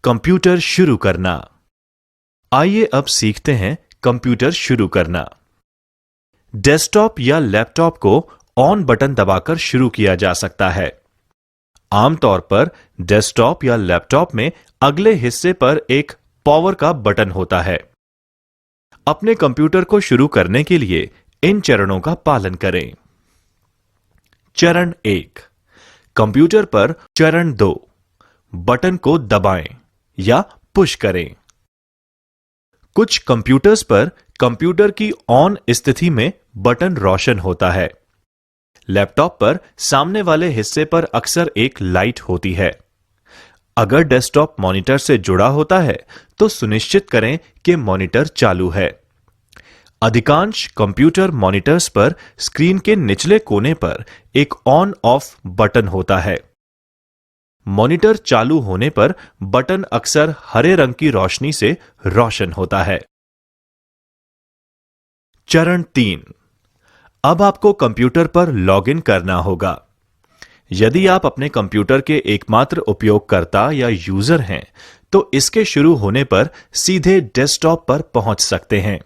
Computer शुरू करना। आइए अब सीखते हैं कंप्यूटर शुरू करना। डेस्कटॉप या लैपटॉप को ऑन बटन दबाकर शुरू किया जा सकता है। आमतौर पर डेस्कटॉप या लैपटॉप में अगले हिस्से पर एक पावर का बटन होता है। अपने कंप्यूटर को शुरू करने के लिए इन चरणों का पालन करें। चरण 1, कंप्यूटर पर। चरण 2, बटन को दबाएं या पुश करें। कुछ कंप्यूटर्स पर कंप्यूटर की ऑन स्थिति में बटन रोशन होता है। लैपटॉप पर सामने वाले हिस्से पर अक्सर एक लाइट होती है। अगर डेस्कटॉप मॉनिटर से जुड़ा होता है तो सुनिश्चित करें कि मॉनिटर चालू है। अधिकांश कंप्यूटर मॉनिटर्स पर स्क्रीन के निचले कोने पर एक ऑन ऑफ बटन होता है। मॉनिटर चालू होने पर बटन अक्सर हरे रंग की रोशनी से रोशन होता है। चरण 3, अब आपको कंप्यूटर पर लॉगिन करना होगा। यदि आप अपने कंप्यूटर के एकमात्र उपयोगकर्ता या यूजर हैं, तो इसके शुरू होने पर सीधे डेस्कटॉप पर पहुंच सकते हैं।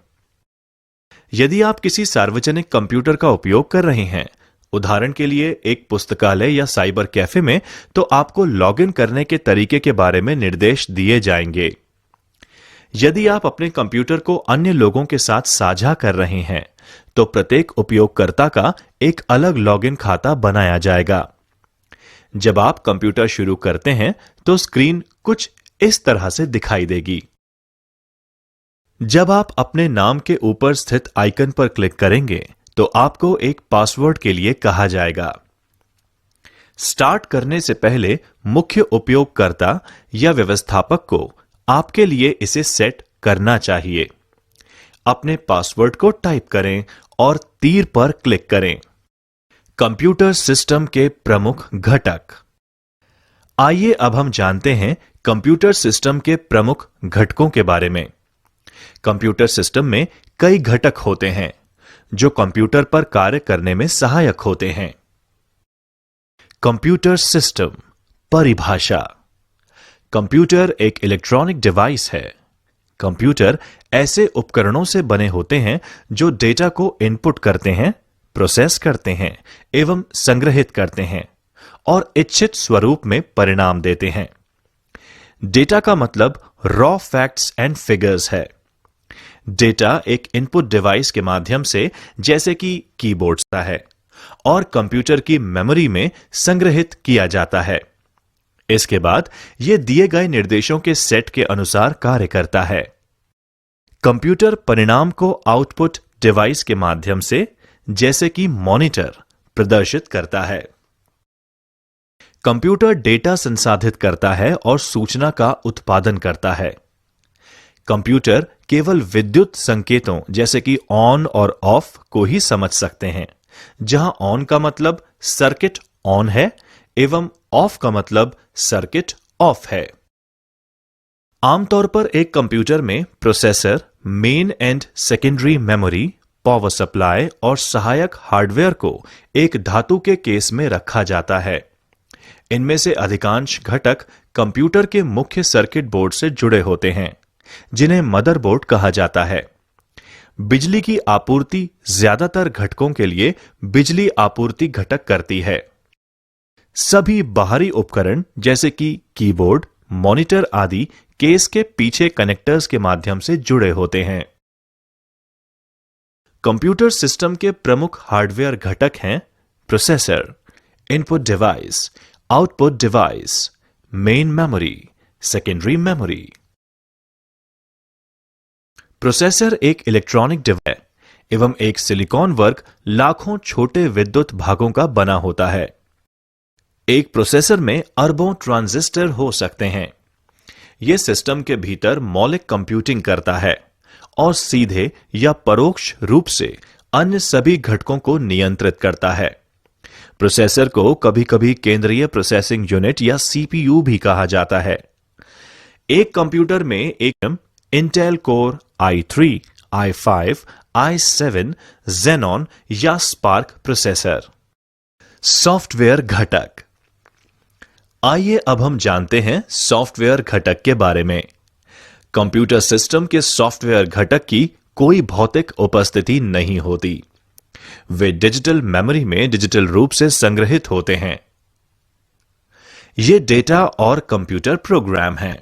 यदि आप किसी सार्वजनिक कंप्यूटर का उपयोग कर रहे हैं, उदाहरण के लिए एक पुस्तकालय या साइबर कैफे में, तो आपको लॉगिन करने के तरीके के बारे में निर्देश दिए जाएंगे। यदि आप अपने कंप्यूटर को अन्य लोगों के साथ साझा कर रहे हैं, तो प्रत्येक उपयोगकर्ता का एक अलग लॉगिन खाता बनाया जाएगा। जब आप कंप्यूटर शुरू करते हैं तो स्क्रीन कुछ इस तरह से दिखाई देगी। जब आप अपने नाम के ऊपर स्थित आइकन पर क्लिक करेंगे तो आपको एक पासवर्ड के लिए कहा जाएगा। स्टार्ट करने से पहले मुख्य उपयोगकर्ता या व्यवस्थापक को आपके लिए इसे सेट करना चाहिए। अपने पासवर्ड को टाइप करें और तीर पर क्लिक करें। कंप्यूटर सिस्टम के प्रमुख घटक। आइए अब हम जानते हैं कंप्यूटर सिस्टम के प्रमुख घटकों के बारे में। कंप्यूटर सिस्टम में कई घटक होते हैं जो कंप्यूटर पर कार्य करने में सहायक होते हैं। कंप्यूटर सिस्टम परिभाषा। कंप्यूटर एक इलेक्ट्रॉनिक डिवाइस है। कंप्यूटर ऐसे उपकरणों से बने होते हैं जो डेटा को इनपुट करते हैं, प्रोसेस करते हैं एवं संग्रहित करते हैं और इच्छित स्वरूप में परिणाम देते हैं। डेटा का मतलब रॉ फैक्ट्स एंड फिगर्स है। डेटा एक इनपुट डिवाइस के माध्यम से, जैसे कि कीबोर्ड सा है, और कंप्यूटर की मेमोरी में संग्रहित किया जाता है। इसके बाद यह दिए गए निर्देशों के सेट के अनुसार कार्य करता है। कंप्यूटर परिणाम को आउटपुट डिवाइस के माध्यम से, जैसे कि मॉनिटर, प्रदर्शित करता है। कंप्यूटर डेटा संसाधित करता है और सूचना का उत्पादन करता है। कंप्यूटर केवल विद्युत संकेतों जैसे कि ऑन और ऑफ को ही समझ सकते हैं, जहां ऑन का मतलब सर्किट ऑन है एवं ऑफ का मतलब सर्किट ऑफ है। आमतौर पर एक कंप्यूटर में processor, main and secondary memory, power supply और सहायक हार्डवेयर को एक धातु के केस में रखा जाता है। इनमें से अधिकांश घटक कंप्यूटर के मुख्य सर्किट बोर्ड से जुड़े होते हैं, जिन्हें मदरबोर्ड कहा जाता है। बिजली की आपूर्ति ज्यादातर घटकों के लिए बिजली आपूर्ति घटक करती है। सभी बाहरी उपकरण जैसे कि कीबोर्ड, मॉनिटर आदि केस के पीछे कनेक्टर्स के माध्यम से जुड़े होते हैं। कंप्यूटर सिस्टम के प्रमुख हार्डवेयर घटक हैं processor, input device, output device, main memory, secondary memory. Processor एक इलेक्ट्रॉनिक डिवाइस एवं एक सिलिकॉन वर्क लाखों छोटे विद्युत भागों का बना होता है। एक प्रोसेसर में अरबों ट्रांजिस्टर हो सकते हैं। यह सिस्टम के भीतर मौलिक कंप्यूटिंग करता है और सीधे या परोक्ष रूप से अन्य सभी घटकों को नियंत्रित करता है। प्रोसेसर को कभी-कभी केंद्रीय प्रोसेसिंग यूनिट या सीपीयू भी कहा जाता है। एक कंप्यूटर में एक Intel core i3, i5, i7 Xenon या स्पार्क प्रोसेसर। सॉफ्टवेयर घटक। आइए अब हम जानते हैं सॉफ्टवेयर घटक के बारे में। कंप्यूटर सिस्टम के सॉफ्टवेयर घटक की कोई भौतिक उपस्थिति नहीं होती। वे डिजिटल मेमोरी में डिजिटल रूप से संग्रहित होते हैं। ये डेटा और कंप्यूटर प्रोग्राम हैं।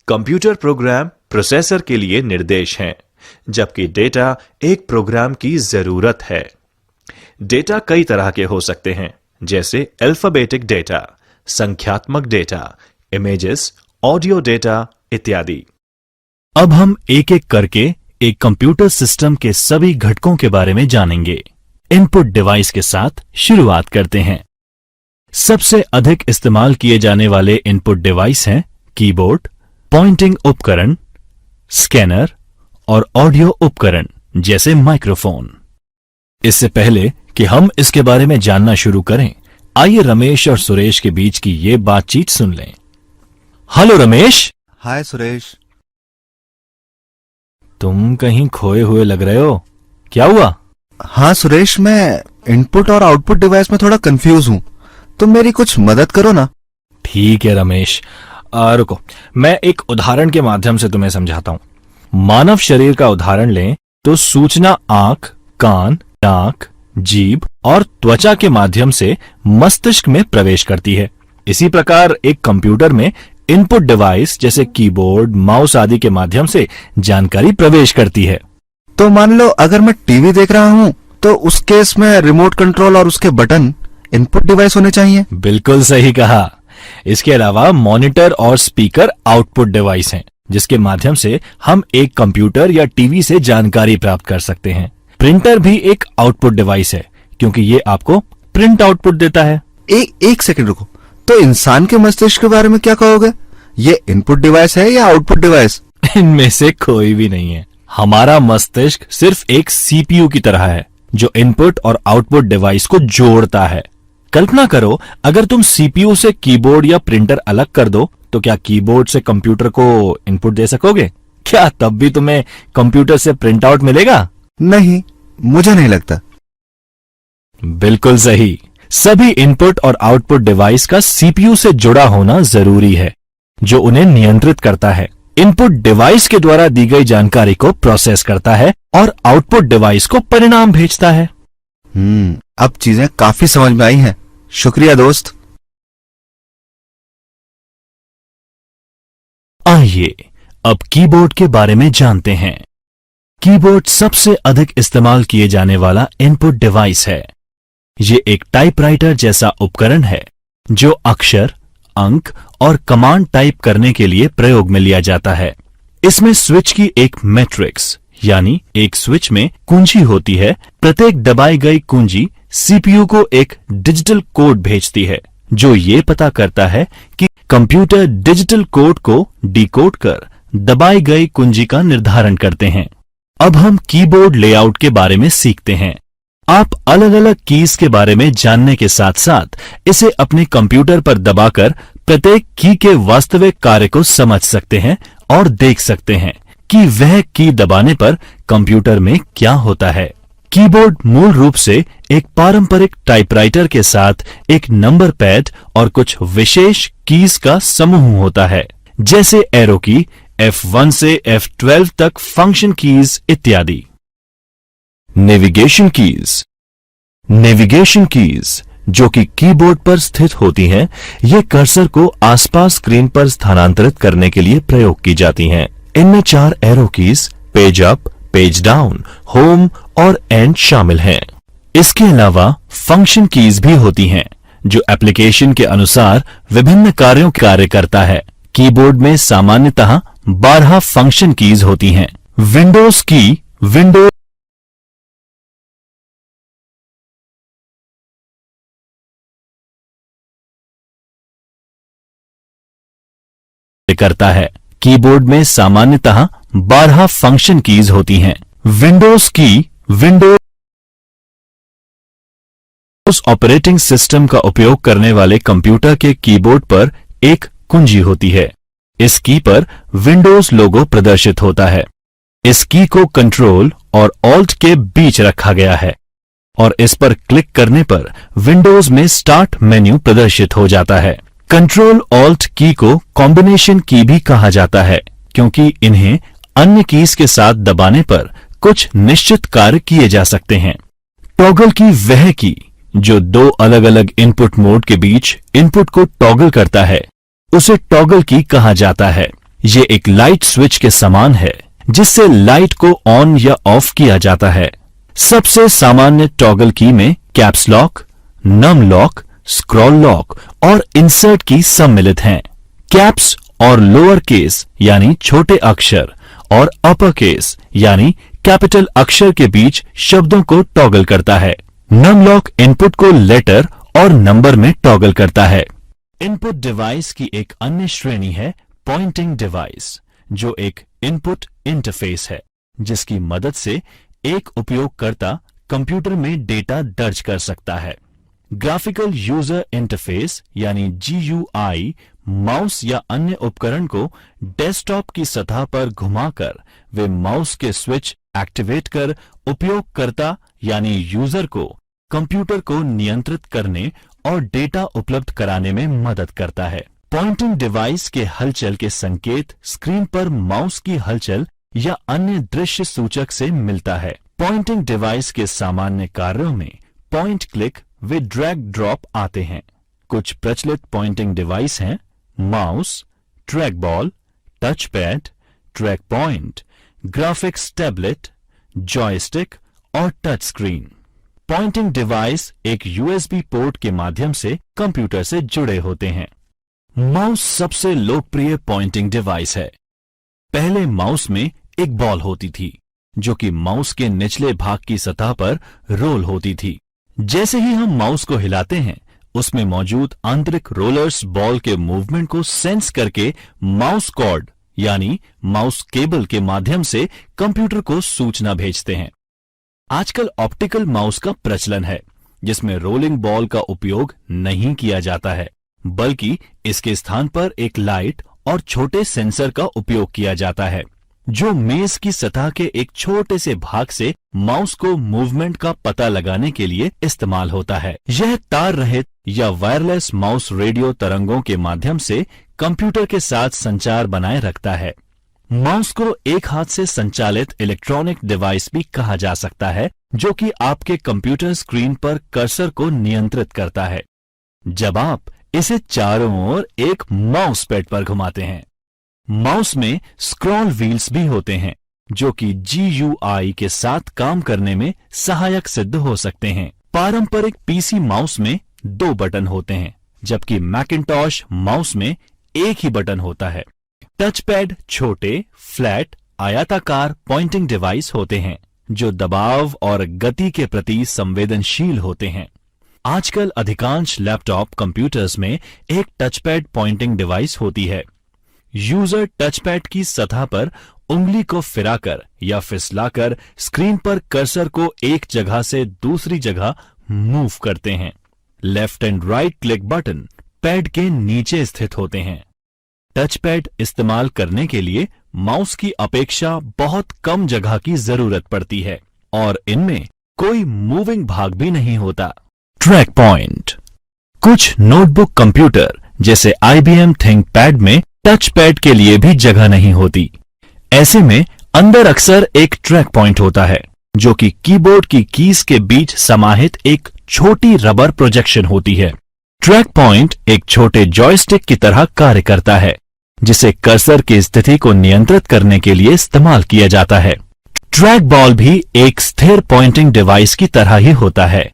कंप्यूटर प्रोग्राम प्रोसेसर के लिए निर्देश हैं, जबकि डेटा एक प्रोग्राम की जरूरत है। डेटा कई तरह के हो सकते हैं, जैसे अल्फाबेटिक डेटा, संख्यात्मक डेटा, इमेजेस, ऑडियो डेटा इत्यादि। अब हम एक एक करके एक कंप्यूटर सिस्टम के सभी घटकों के बारे में जानेंगे। इनपुट डिवाइस के साथ शुरुआत करते हैं। सबसे अधिक इस्तेमाल किए जाने वाले इनपुट डिवाइस हैं कीबोर्ड, पॉइंटिंग उपकरण, स्कैनर और ऑडियो उपकरण जैसे माइक्रोफोन। इससे पहले कि हम इसके बारे में जानना शुरू करें, आइए रमेश और सुरेश के बीच की ये बातचीत सुन लें। हेलो रमेश। हाय सुरेश। तुम कहीं खोए हुए लग रहे हो, क्या हुआ? हाँ सुरेश, मैं इनपुट और आउटपुट डिवाइस में थोड़ा कंफ्यूज हूँ, तुम मेरी कुछ मदद करो ना। ठीक है रमेश, रुको, मैं एक उदाहरण के माध्यम से तुम्हें समझाता हूं। मानव शरीर का उदाहरण लें तो सूचना आंख, कान, नाक, जीभ और त्वचा के माध्यम से मस्तिष्क में प्रवेश करती है। इसी प्रकार एक कंप्यूटर में इनपुट डिवाइस जैसे कीबोर्ड, माउस आदि के माध्यम से जानकारी प्रवेश करती है। तो मान लो अगर मैं टीवी देख रहा हूँ तो उस केस में रिमोट कंट्रोल और उसके बटन इनपुट डिवाइस होने चाहिए। बिल्कुल सही कहा। इसके अलावा मॉनिटर और स्पीकर आउटपुट डिवाइस हैं, जिसके माध्यम से हम एक कंप्यूटर या टीवी से जानकारी प्राप्त कर सकते हैं। प्रिंटर भी एक आउटपुट डिवाइस है, क्योंकि ये आपको प्रिंट आउटपुट देता है। एक सेकंड रुको, तो इंसान के मस्तिष्क के बारे में क्या कहोगे? ये इनपुट डिवाइस है या आउटपुट डिवाइस? इनमें से कोई भी नहीं है। हमारा मस्तिष्क सिर्फ एक सीपीयू की तरह है, जो इनपुट और आउटपुट डिवाइस को जोड़ता है। कल्पना करो, अगर तुम सीपीयू से कीबोर्ड या प्रिंटर अलग कर दो, तो क्या कीबोर्ड से कंप्यूटर को इनपुट दे सकोगे? क्या तब भी तुम्हें कंप्यूटर से प्रिंट आउट मिलेगा? नहीं, मुझे नहीं लगता। बिल्कुल सही। सभी इनपुट और आउटपुट डिवाइस का सीपीयू से जुड़ा होना जरूरी है, जो उन्हें नियंत्रित करता है। इनपुट डिवाइस के द्वारा दी गई जानकारी को प्रोसेस करता है और आउटपुट डिवाइस को परिणाम भेजता है। अब चीजें काफी समझ में आई हैं। शुक्रिया दोस्त। आइए अब कीबोर्ड के बारे में जानते हैं। कीबोर्ड सबसे अधिक इस्तेमाल किए जाने वाला इनपुट डिवाइस है। ये एक टाइपराइटर जैसा उपकरण है, जो अक्षर, अंक और कमांड टाइप करने के लिए प्रयोग में लिया जाता है। इसमें स्विच की एक मैट्रिक्स यानी एक स्विच में कुंजी होती है। प्रत्येक दबाई गई कुंजी सीपीयू को एक डिजिटल कोड भेजती है, जो ये पता करता है कि कंप्यूटर डिजिटल कोड को डिकोड कर दबाई गई कुंजी का निर्धारण करते हैं। अब हम कीबोर्ड लेआउट के बारे में सीखते हैं। आप अलग अलग कीज के बारे में जानने के साथ साथ इसे अपने कंप्यूटर पर दबाकर प्रत्येक की के वास्तविक कार्य को समझ सकते हैं और देख सकते हैं कि वह की दबाने पर कंप्यूटर में क्या होता है। कीबोर्ड मूल रूप से एक पारंपरिक टाइपराइटर के साथ एक नंबर पैड और कुछ विशेष कीज का समूह होता है, जैसे एरो की, F1 से F12 तक फंक्शन कीज इत्यादि। Navigation keys. नेविगेशन कीज जो कि कीबोर्ड पर स्थित होती हैं, ये कर्सर को आसपास स्क्रीन पर स्थानांतरित करने के लिए प्रयोग की जाती हैं। इनमें 4 arrow keys, page up, page down, home और एंड शामिल हैं। इसके अलावा फंक्शन कीज भी होती हैं, जो एप्लीकेशन के अनुसार विभिन्न कार्यों कार्य करता है। कीबोर्ड में सामान्यतः 12 फंक्शन कीज होती हैं। विंडोज की विंडो करता है। कीबोर्ड में सामान्यतः 12 फंक्शन कीज होती हैं। विंडोज की विंडोज ऑपरेटिंग सिस्टम का उपयोग करने वाले कंप्यूटर के कीबोर्ड पर एक कुंजी होती है। इस की पर विंडोज लोगो प्रदर्शित होता है। इस की को कंट्रोल और ऑल्ट के बीच रखा गया है और इस पर क्लिक करने पर विंडोज में स्टार्ट मेन्यू प्रदर्शित हो जाता है। कंट्रोल ऑल्ट की को कॉम्बिनेशन की भी कहा जाता है क्योंकि इन्हें अन्य कीज के साथ दबाने पर कुछ निश्चित कार्य किए जा सकते हैं। टॉगल की वह की जो दो अलग अलग इनपुट मोड के बीच इनपुट को टॉगल करता है उसे टॉगल की कहा जाता है। ये एक लाइट स्विच के समान है जिससे लाइट को ऑन या ऑफ किया जाता है। सबसे सामान्य टॉगल की में caps lock, num lock, scroll lock और इंसर्ट की सम्मिलित हैं। कैप्स और लोअर केस यानी छोटे अक्षर और अपर केस यानी कैपिटल अक्षर के बीच शब्दों को टॉगल करता है। नम लॉक इनपुट को लेटर और नंबर में टॉगल करता है। इनपुट डिवाइस की एक अन्य श्रेणी है पॉइंटिंग डिवाइस, जो एक इनपुट इंटरफेस है जिसकी मदद से एक उपयोगकर्ता कंप्यूटर में डेटा दर्ज कर सकता है। ग्राफिकल यूजर इंटरफेस यानी GUI माउस या अन्य उपकरण को डेस्कटॉप की सतह पर घुमाकर वे माउस के स्विच एक्टिवेट कर उपयोगकर्ता यानी यूजर को कंप्यूटर को नियंत्रित करने और डेटा उपलब्ध कराने में मदद करता है। पॉइंटिंग डिवाइस के हलचल के संकेत स्क्रीन पर माउस की हलचल या अन्य दृश्य सूचक से मिलता है। पॉइंटिंग डिवाइस के सामान्य कार्यों में पॉइंट क्लिक वे ड्रैग ड्रॉप आते हैं। कुछ प्रचलित पॉइंटिंग डिवाइस हैं mouse, track ball, touch pad, track point, graphics tablet, joystick और टच स्क्रीन। पॉइंटिंग डिवाइस एक USB पोर्ट के माध्यम से कंप्यूटर से जुड़े होते हैं। माउस सबसे लोकप्रिय पॉइंटिंग डिवाइस है। पहले माउस में एक बॉल होती थी जो कि माउस के निचले भाग की सतह पर रोल होती थी। जैसे ही हम माउस को हिलाते हैं उसमें मौजूद आंतरिक रोलर्स बॉल के मूवमेंट को सेंस करके माउस कॉर्ड यानी माउस केबल के माध्यम से कंप्यूटर को सूचना भेजते हैं। आजकल ऑप्टिकल माउस का प्रचलन है जिसमें रोलिंग बॉल का उपयोग नहीं किया जाता है, बल्कि इसके स्थान पर एक लाइट और छोटे सेंसर का उपयोग किया जाता है जो मेज की सतह के एक छोटे से भाग से माउस को मूवमेंट का पता लगाने के लिए इस्तेमाल होता है। यह तार रहित या वायरलेस माउस रेडियो तरंगों के माध्यम से कंप्यूटर के साथ संचार बनाए रखता है। माउस को एक हाथ से संचालित इलेक्ट्रॉनिक डिवाइस भी कहा जा सकता है जो कि आपके कंप्यूटर स्क्रीन पर कर्सर को नियंत्रित करता है जब आप इसे चारों ओर एक माउस पैड पर घुमाते हैं। माउस में स्क्रॉल व्हील्स भी होते हैं जो कि GUI के साथ काम करने में सहायक सिद्ध हो सकते हैं। पारंपरिक PC माउस में 2 बटन होते हैं जबकि मैकिंटॉश माउस में एक ही बटन होता है। टच पैड छोटे, फ्लैट, आयताकार पॉइंटिंग डिवाइस होते हैं जो दबाव और गति के प्रति संवेदनशील होते हैं। आजकल अधिकांश लैपटॉप कंप्यूटर्स में एक टच पैड पॉइंटिंग डिवाइस होती है। यूजर टच पैड की सतह पर उंगली को फिराकर या फिसलाकर स्क्रीन पर कर्सर को एक जगह से दूसरी जगह मूव करते हैं। Left and right click button pad के नीचे स्थित होते हैं। टच पैड इस्तेमाल करने के लिए माउस की अपेक्षा बहुत कम जगह की जरूरत पड़ती है और इनमें कोई मूविंग भाग भी नहीं होता। Track point. कुछ नोटबुक कंप्यूटर जैसे IBM थिंकपैड में टच पैड के लिए भी जगह नहीं होती। ऐसे में अंदर अक्सर एक ट्रैक पॉइंट होता है जो कि कीबोर्ड की कीज के बीच समाहित एक छोटी रबर प्रोजेक्शन होती है। ट्रैक पॉइंट एक छोटे जॉयस्टिक की तरह कार्य करता है जिसे कर्सर की स्थिति को नियंत्रित करने के लिए इस्तेमाल किया जाता है। ट्रैक बॉल भी एक स्थिर पॉइंटिंग डिवाइस की तरह ही होता है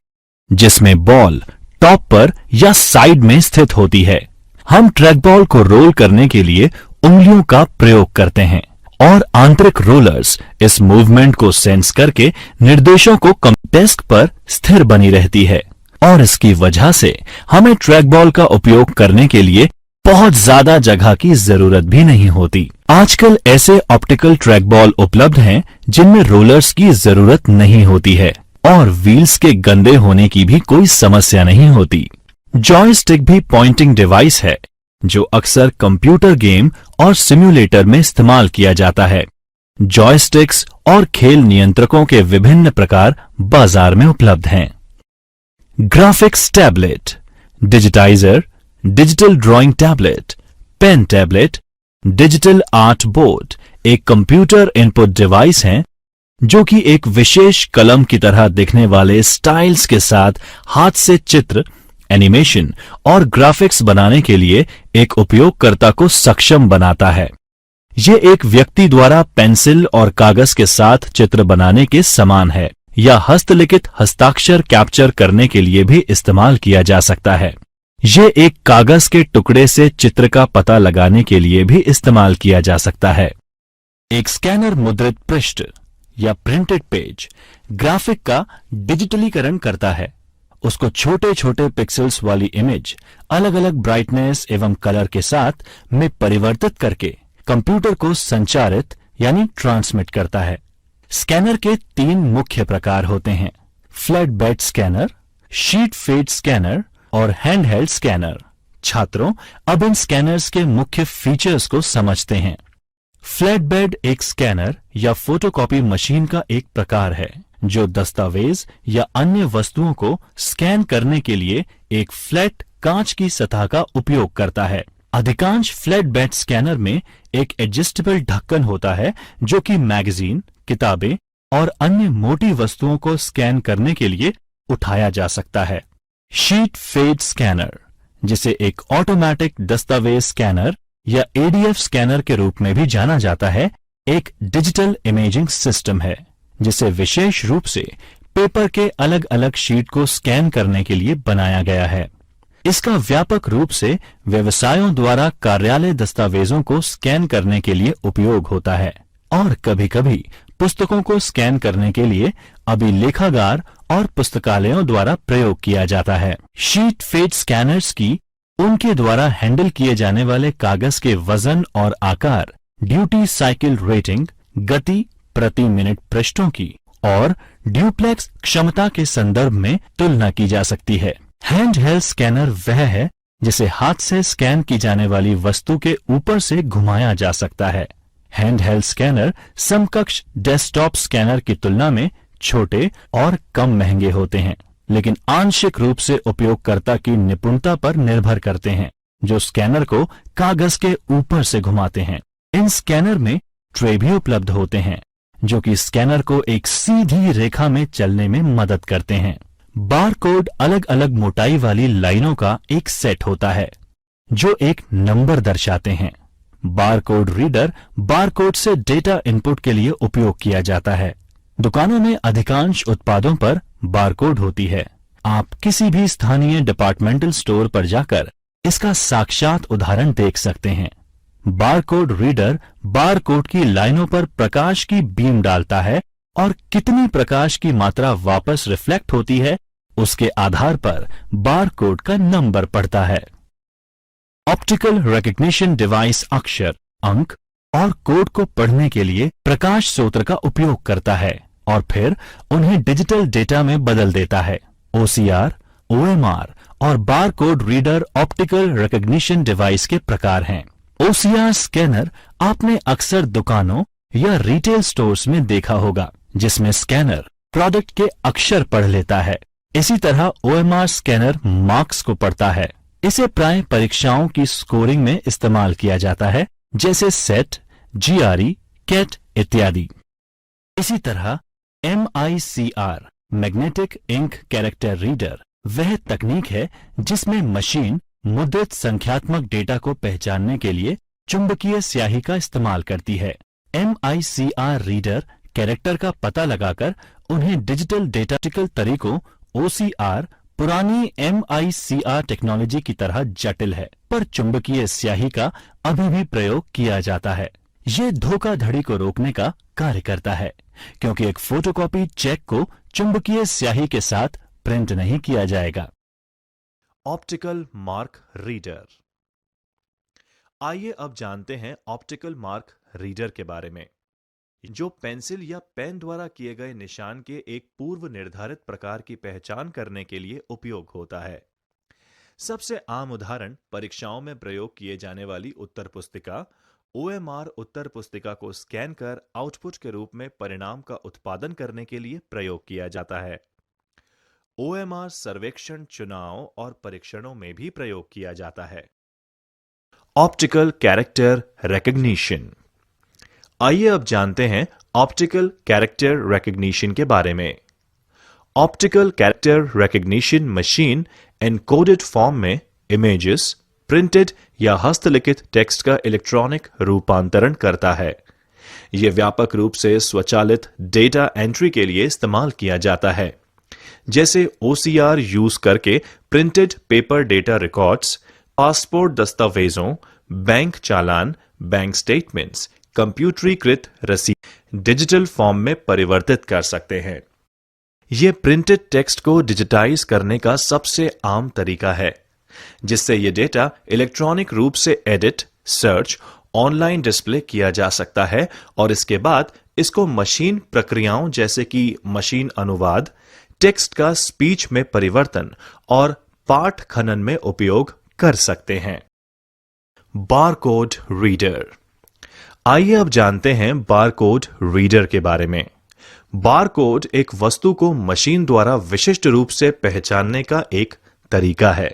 जिसमें बॉल टॉप पर या साइड में स्थित होती है। हम ट्रैक बॉल को रोल करने के लिए उंगलियों का प्रयोग करते हैं और आंतरिक रोलर्स इस मूवमेंट को सेंस करके निर्देशों को डेस्क पर स्थिर बनी रहती है और इसकी वजह से हमें ट्रैक बॉल का उपयोग करने के लिए बहुत ज्यादा जगह की जरूरत भी नहीं होती। आजकल ऐसे ऑप्टिकल ट्रैक बॉल उपलब्ध हैं जिनमें रोलर्स की जरूरत नहीं होती है और व्हील्स के गंदे होने की भी कोई समस्या नहीं होती। जॉयस्टिक भी पॉइंटिंग डिवाइस है जो अक्सर कंप्यूटर गेम और सिम्युलेटर में इस्तेमाल किया जाता है। जॉयस्टिक्स और खेल नियंत्रकों के विभिन्न प्रकार बाजार में उपलब्ध हैं। Graphics tablet, digitizer, digital drawing tablet, pen tablet, digital art board एक कंप्यूटर इनपुट डिवाइस हैं जो कि एक विशेष कलम की तरह दिखने वाले स्टाइल्स के साथ हाथ से चित्र, एनिमेशन और ग्राफिक्स बनाने के लिए एक उपयोगकर्ता को सक्षम बनाता है। ये एक व्यक्ति द्वारा पेंसिल और कागज के साथ चित्र बनाने के समान है या हस्तलिखित हस्ताक्षर कैप्चर करने के लिए भी इस्तेमाल किया जा सकता है। ये एक कागज के टुकड़े से चित्र का पता लगाने के लिए भी इस्तेमाल किया जा सकता है। एक स्कैनर मुद्रित पृष्ठ या प्रिंटेड पेज ग्राफिक का डिजिटलीकरण करता है। उसको छोटे छोटे पिक्सेल्स वाली इमेज अलग अलग ब्राइटनेस एवं कलर के साथ में परिवर्तित करके कंप्यूटर को संचारित यानी ट्रांसमिट करता है। स्कैनर के 3 मुख्य प्रकार होते हैं: flat bed scanner, sheet fed scanner और हैंडहेल्ड स्कैनर। छात्रों, अब इन स्कैनर्स के मुख्य फीचर्स को समझते हैं। फ्लैट बेड एक स्कैनर या फोटोकॉपी मशीन का एक प्रकार है जो दस्तावेज या अन्य वस्तुओं को स्कैन करने के लिए एक फ्लैट कांच की सतह का उपयोग करता है। अधिकांश फ्लैट बेड स्कैनर में एक एडजस्टेबल ढक्कन होता है जो कि मैगजीन, किताबें और अन्य मोटी वस्तुओं को स्कैन करने के लिए उठाया जा सकता है। शीट फेड स्कैनर, जिसे एक ऑटोमेटिक दस्तावेज स्कैनर या एडीएफ स्कैनर के रूप में भी जाना जाता है, एक डिजिटल इमेजिंग सिस्टम है जिसे विशेष रूप से पेपर के अलग अलग शीट को स्कैन करने के लिए बनाया गया है। इसका व्यापक रूप से व्यवसायों द्वारा कार्यालय दस्तावेजों को स्कैन करने के लिए उपयोग होता है और कभी-कभी पुस्तकों को स्कैन करने के लिए अभिलेखागार और पुस्तकालयों द्वारा प्रयोग किया जाता है। शीट फेड स्कैनर्स की उनके द्वारा हैंडल किए जाने वाले कागज के वजन और आकार, ड्यूटी साइकिल रेटिंग, गति प्रति मिनट पृष्ठों की और ड्यूप्लेक्स क्षमता के संदर्भ में तुलना की जा सकती है। हैंडहेल्ड स्कैनर वह है जिसे हाथ से स्कैन की जाने वाली वस्तु के ऊपर से घुमाया जा सकता है। हैंडहेल्ड स्कैनर समकक्ष डेस्कटॉप स्कैनर की तुलना में छोटे और कम महंगे होते हैं, लेकिन आंशिक रूप से उपयोगकर्ता की निपुणता पर निर्भर करते हैं जो स्कैनर को कागज के ऊपर से घुमाते हैं। इन स्कैनर में ट्रे भी उपलब्ध होते हैं जो कि स्कैनर को एक सीधी रेखा में चलने में मदद करते हैं। बारकोड अलग अलग मोटाई वाली लाइनों का एक सेट होता है जो एक नंबर दर्शाते हैं। बारकोड रीडर बारकोड से डेटा इनपुट के लिए उपयोग किया जाता है। दुकानों में अधिकांश उत्पादों पर बारकोड होती है। आप किसी भी स्थानीय डिपार्टमेंटल स्टोर पर जाकर इसका साक्षात उदाहरण देख सकते हैं। बारकोड रीडर बारकोड की लाइनों पर प्रकाश की बीम डालता है और कितनी प्रकाश की मात्रा वापस रिफ्लेक्ट होती है उसके आधार पर बारकोड का नंबर पढ़ता है। ऑप्टिकल रिकग्निशन डिवाइस अक्षर, अंक और कोड को पढ़ने के लिए प्रकाश स्रोत का उपयोग करता है और फिर उन्हें डिजिटल डेटा में बदल देता है। ओसीआर, ओएमआर और barcode reader optical recognition device के प्रकार हैं। ओसीआर स्कैनर आपने अक्सर दुकानों या रिटेल स्टोर्स में देखा होगा जिसमें स्कैनर प्रोडक्ट के अक्षर पढ़ लेता है। इसी तरह ओएमआर स्कैनर मार्क्स को पढ़ता है। इसे प्राय परीक्षाओं की स्कोरिंग में इस्तेमाल किया जाता है जैसे सेट, जीआरई, कैट इत्यादि। इसी तरह MICR magnetic ink character reader वह तकनीक है जिसमें मशीन मुद्रित संख्यात्मक डेटा को पहचानने के लिए चुंबकीय स्याही का इस्तेमाल करती है। एमआईसीआर रीडर कैरेक्टर का पता लगाकर उन्हें डिजिटल डेटाटिकल तरीकों ओसीआर पुरानी एमआईसीआर टेक्नोलॉजी की तरह जटिल है, पर चुंबकीय स्याही का अभी भी प्रयोग किया जाता है। ये धोखाधड़ी को रोकने का कार्य करता है क्योंकि एक फोटोकॉपी चेक को चुंबकीय स्याही के साथ प्रिंट नहीं किया जाएगा। Optical mark reader. आइए अब जानते हैं ऑप्टिकल मार्क रीडर के बारे में, जो पेंसिल या पेन द्वारा किए गए निशान के एक पूर्व निर्धारित प्रकार की पहचान करने के लिए उपयोग होता है। सबसे आम उदाहरण परीक्षाओं में प्रयोग किए जाने वाली उत्तर पुस्तिका OMR उत्तर पुस्तिका को स्कैन कर आउटपुट के रूप में परिणाम का उत्पादन करने के लिए प्रयोग किया जाता है। OMR सर्वेक्षण, चुनाव और परीक्षणों में भी प्रयोग किया जाता है। Optical character recognition. आइए अब जानते हैं ऑप्टिकल कैरेक्टर रिकग्निशन के बारे में। Optical character recognition machine encoded form में इमेजेस, प्रिंटेड या हस्तलिखित टेक्स्ट का इलेक्ट्रॉनिक रूपांतरण करता है। यह व्यापक रूप से स्वचालित डेटा एंट्री के लिए इस्तेमाल किया जाता है, जैसे OCR यूज करके printed paper data records, passport दस्तावेजों, बैंक चालान, बैंक स्टेटमेंट्स, कंप्यूटरीकृत रसीद डिजिटल फॉर्म में परिवर्तित कर सकते हैं। यह प्रिंटेड टेक्स्ट को डिजिटाइज करने का सबसे आम तरीका है, जिससे यह डेटा इलेक्ट्रॉनिक रूप से एडिट, सर्च, ऑनलाइन डिस्प्ले किया जा सकता है और इसके बाद इसको मशीन प्रक्रियाओं जैसे कि मशीन अनुवाद, टेक्स्ट का स्पीच में परिवर्तन और पाठ खनन में उपयोग कर सकते हैं। Barcode reader. आइए अब जानते हैं बारकोड रीडर के बारे में। बारकोड एक वस्तु को मशीन द्वारा विशिष्ट रूप से पहचानने का एक तरीका है।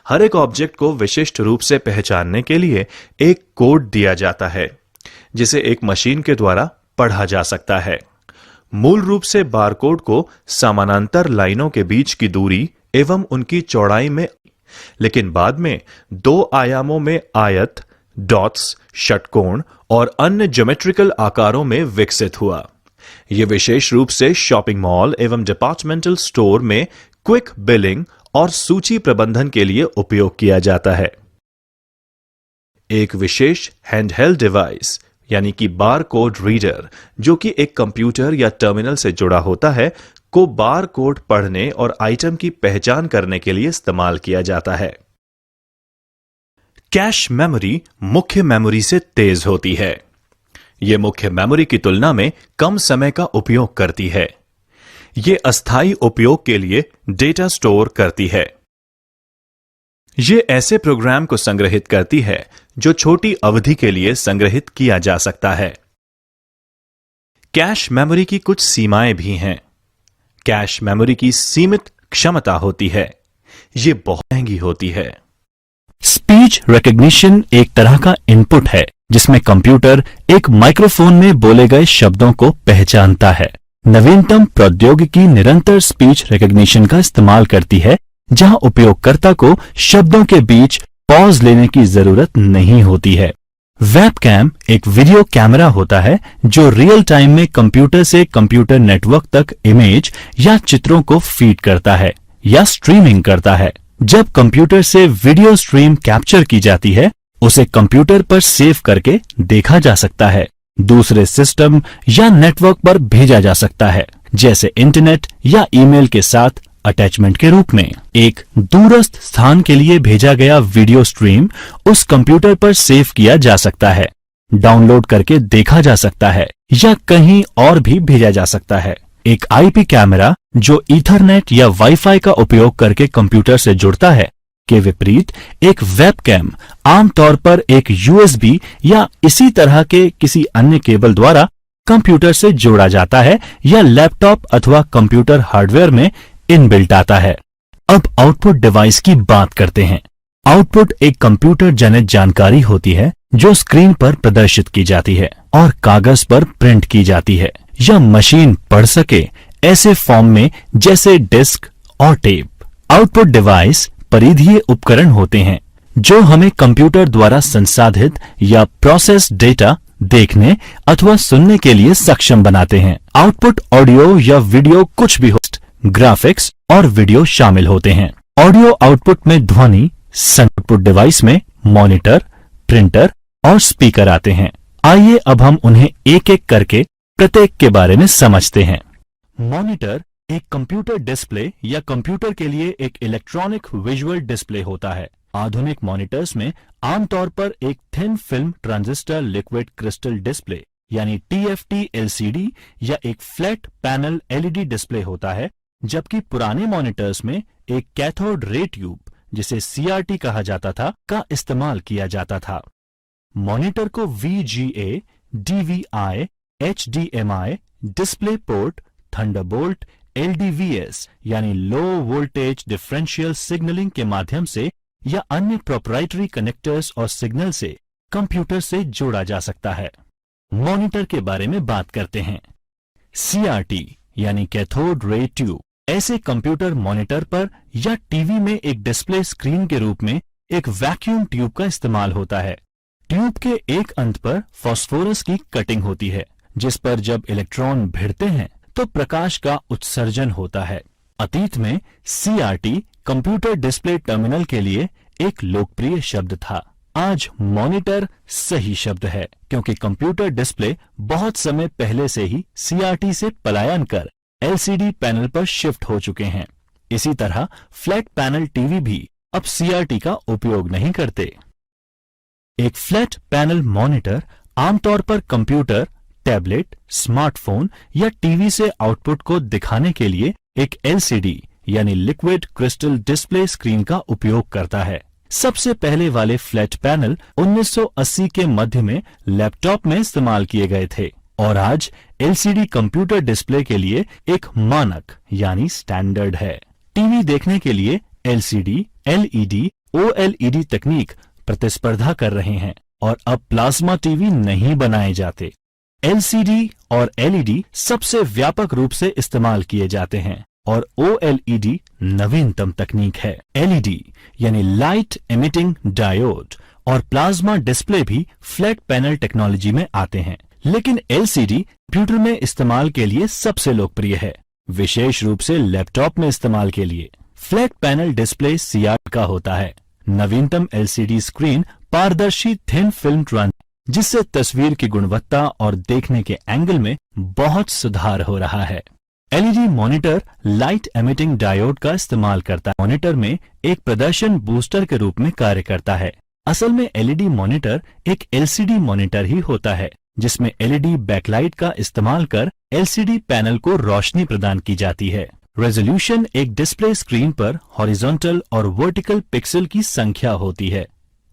हर एक ऑब्जेक्ट को विशिष्ट रूप से पहचानने के लिए एक कोड दिया जाता है, जिसे एक मशीन के द्वारा पढ़ा जा सकता है। मूल रूप से बारकोड को समानांतर लाइनों के बीच की दूरी एवं उनकी चौड़ाई में, लेकिन बाद में 2 आयामों में आयत, डॉट्स, षटकोण और अन्य ज्योमेट्रिकल आकारों में विकसित हुआ। यह विशेष रूप से शॉपिंग मॉल एवं डिपार्टमेंटल स्टोर में क्विक बिलिंग और सूची प्रबंधन के लिए उपयोग किया जाता है। एक विशेष हैंडहेल्ड डिवाइस यानी कि बारकोड रीडर, जो कि एक कंप्यूटर या टर्मिनल से जुड़ा होता है, को बारकोड पढ़ने और आइटम की पहचान करने के लिए इस्तेमाल किया जाता है। कैश मेमोरी मुख्य मेमोरी से तेज होती है। यह मुख्य मेमोरी की तुलना में कम समय का उपयोग करती है। यह अस्थायी उपयोग के लिए डेटा स्टोर करती है। यह ऐसे प्रोग्राम को संग्रहित करती है जो छोटी अवधि के लिए संग्रहित किया जा सकता है। कैश मेमोरी की कुछ सीमाएं भी हैं। कैश मेमोरी की सीमित क्षमता होती है। यह बहुत महंगी होती है। स्पीच रिकग्निशन एक तरह का इनपुट है जिसमें कंप्यूटर एक माइक्रोफोन में बोले गए शब्दों को पहचानता है। नवीनतम प्रौद्योगिकी निरंतर स्पीच रिकग्निशन का इस्तेमाल करती है, जहां उपयोगकर्ता को शब्दों के बीच पॉज लेने की जरूरत नहीं होती है। वेबकैम एक वीडियो कैमरा होता है जो रियल टाइम में कंप्यूटर से कंप्यूटर नेटवर्क तक इमेज या चित्रों को फीड करता है या स्ट्रीमिंग करता है। जब कंप्यूटर से वीडियो स्ट्रीम कैप्चर की जाती है, उसे कंप्यूटर पर सेव करके देखा जा सकता है, दूसरे सिस्टम या नेटवर्क पर भेजा जा सकता है, जैसे इंटरनेट या ईमेल के साथ अटैचमेंट के रूप में। एक दूरस्थ स्थान के लिए भेजा गया वीडियो स्ट्रीम उस कंप्यूटर पर सेव किया जा सकता है, डाउनलोड करके देखा जा सकता है या कहीं और भी भेजा जा सकता है। एक आईपी कैमरा जो ईथरनेट या वाईफाई का उपयोग करके कंप्यूटर से जुड़ता है, के विपरीत एक वेबकैम आमतौर पर एक यूएसबी या इसी तरह के किसी अन्य केबल द्वारा कंप्यूटर से जोड़ा जाता है या लैपटॉप अथवा कंप्यूटर हार्डवेयर में इनबिल्ट आता है। अब आउटपुट डिवाइस की बात करते हैं। आउटपुट एक कंप्यूटर जनित जानकारी होती है जो स्क्रीन पर प्रदर्शित की जाती है और कागज पर प्रिंट की जाती है या मशीन पढ़ सके ऐसे फॉर्म में जैसे डिस्क और टेप। आउटपुट डिवाइस परिधीय उपकरण होते हैं जो हमें कंप्यूटर द्वारा संसाधित या प्रोसेस डेटा देखने अथवा सुनने के लिए सक्षम बनाते हैं। आउटपुट ऑडियो या वीडियो कुछ भी हो, ग्राफिक्स और वीडियो शामिल होते हैं। ऑडियो आउटपुट में ध्वनि, आउटपुट डिवाइस में मॉनिटर, प्रिंटर और स्पीकर आते हैं। आइए अब हम उन्हें एक एक करके प्रत्येक के बारे में समझते हैं। मॉनिटर एक कंप्यूटर डिस्प्ले या कंप्यूटर के लिए एक इलेक्ट्रॉनिक विजुअल डिस्प्ले होता है। आधुनिक मॉनिटर्स में आमतौर पर एक thin film transistor liquid crystal display यानी TFT LCD या एक फ्लैट पैनल LED डिस्प्ले होता है, जबकि पुराने मॉनिटर्स में एक कैथोड रे ट्यूब जिसे CRT कहा जाता था का इस्तेमाल किया जाता था। मॉनिटर को VGA, DVI, HDMI, display port, Thunderbolt, LDVS यानी लो वोल्टेज डिफरेंशियल सिग्नलिंग के माध्यम से या अन्य प्रोप्राइटरी कनेक्टर्स और सिग्नल से कंप्यूटर से जोड़ा जा सकता है। मॉनिटर के बारे में बात करते हैं। CRT यानी कैथोड रे ट्यूब ऐसे कंप्यूटर मॉनिटर पर या टीवी में एक डिस्प्ले स्क्रीन के रूप में एक वैक्यूम ट्यूब का इस्तेमाल होता है। ट्यूब के एक अंत पर फास्फोरस की कटिंग होती है, जिस पर जब इलेक्ट्रॉन भिड़ते हैं तो प्रकाश का उत्सर्जन होता है। अतीत में CRT कंप्यूटर डिस्प्ले टर्मिनल के लिए एक लोकप्रिय शब्द था। आज मॉनिटर सही शब्द है, क्योंकि कंप्यूटर डिस्प्ले बहुत समय पहले से ही CRT से पलायन कर LCD पैनल पर शिफ्ट हो चुके हैं। इसी तरह फ्लैट पैनल टीवी भी अब CRT का उपयोग नहीं करते। एक फ्लैट पैनल मॉनिटर आमतौर पर कंप्यूटर, टैबलेट, स्मार्टफोन या टीवी से आउटपुट को दिखाने के लिए एक LCD यानी लिक्विड क्रिस्टल डिस्प्ले स्क्रीन का उपयोग करता है। सबसे पहले वाले फ्लैट पैनल 1980 के मध्य में लैपटॉप में इस्तेमाल किए गए थे और आज LCD कंप्यूटर डिस्प्ले के लिए एक मानक यानी स्टैंडर्ड है। टीवी देखने के लिए LCD, LED, OLED तकनीक प्रतिस्पर्धा कर रहे हैं और अब प्लाज्मा टीवी नहीं बनाए जाते। LCD और LED सबसे व्यापक रूप से इस्तेमाल किए जाते हैं और OLED नवीनतम तकनीक है। LED यानी लाइट एमिटिंग डायोड और प्लाज्मा डिस्प्ले भी फ्लैट पैनल टेक्नोलॉजी में आते हैं, लेकिन LCD कंप्यूटर में इस्तेमाल के लिए सबसे लोकप्रिय है, विशेष रूप से लैपटॉप में इस्तेमाल के लिए। फ्लैट पैनल डिस्प्ले CRT का होता है। नवीनतम LCD स्क्रीन पारदर्शी थिन फिल्म जिससे तस्वीर की गुणवत्ता और देखने के एंगल में बहुत सुधार हो रहा है। LED monitor light emitting diode का इस्तेमाल करता है। मॉनिटर में एक प्रदर्शन बूस्टर के रूप में कार्य करता है। असल में LED मॉनिटर एक LCD मॉनिटर ही होता है, जिसमें LED बैकलाइट का इस्तेमाल कर LCD पैनल को रोशनी प्रदान की जाती है। रेजोल्यूशन एक डिस्प्ले स्क्रीन पर हॉरिजॉन्टल और वर्टिकल पिक्सल की संख्या होती है।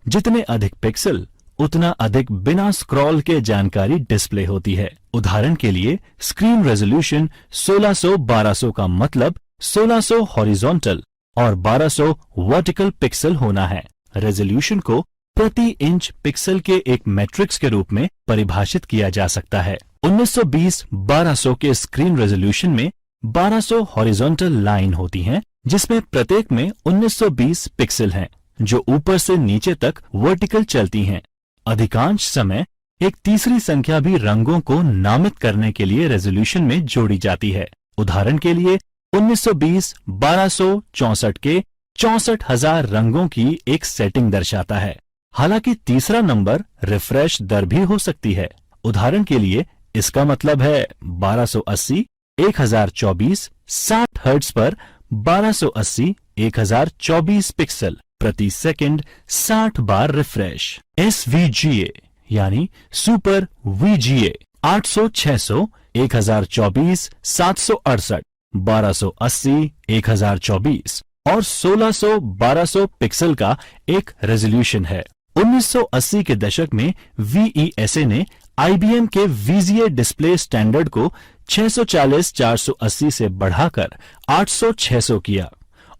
जितने अधिक पिक्सल उतना अधिक बिना स्क्रॉल के जानकारी डिस्प्ले होती है। उदाहरण के लिए स्क्रीन रेजोल्यूशन 1600-1200 का मतलब 1600 हॉरिजॉन्टल और 1200 वर्टिकल पिक्सल होना है। रेजोल्यूशन को प्रति इंच पिक्सल के एक मैट्रिक्स के रूप में परिभाषित किया जा सकता है। 1920-1200 के स्क्रीन रेजोल्यूशन में 1200 हॉरिजॉन्टल लाइन होती हैं, जिसमें प्रत्येक में 1920 पिक्सल हैं, जो ऊपर से नीचे तक वर्टिकल चलती हैं। अधिकांश समय एक तीसरी संख्या भी रंगों को नामित करने के लिए रेजोल्यूशन में जोड़ी जाती है। उदाहरण के लिए 1920-1264 के 64,000 रंगों की एक सेटिंग दर्शाता है। हालांकि तीसरा नंबर रिफ्रेश दर भी हो सकती है। उदाहरण के लिए इसका मतलब है 1280, 1024, 60 हर्ट्ज पर 1280, 1024 पिक्सल प्रति सेकंड 60 बार रिफ्रेश। SVGA यानी सुपर VGA 800, 600, 1024, 768, 1280, 1024 और 1600, 1200 पिक्सल का एक रेजोल्यूशन है। 1980 के दशक में VESA ने IBM के VGA डिस्प्ले स्टैंडर्ड को 640-480 से बढ़ाकर 800-600 किया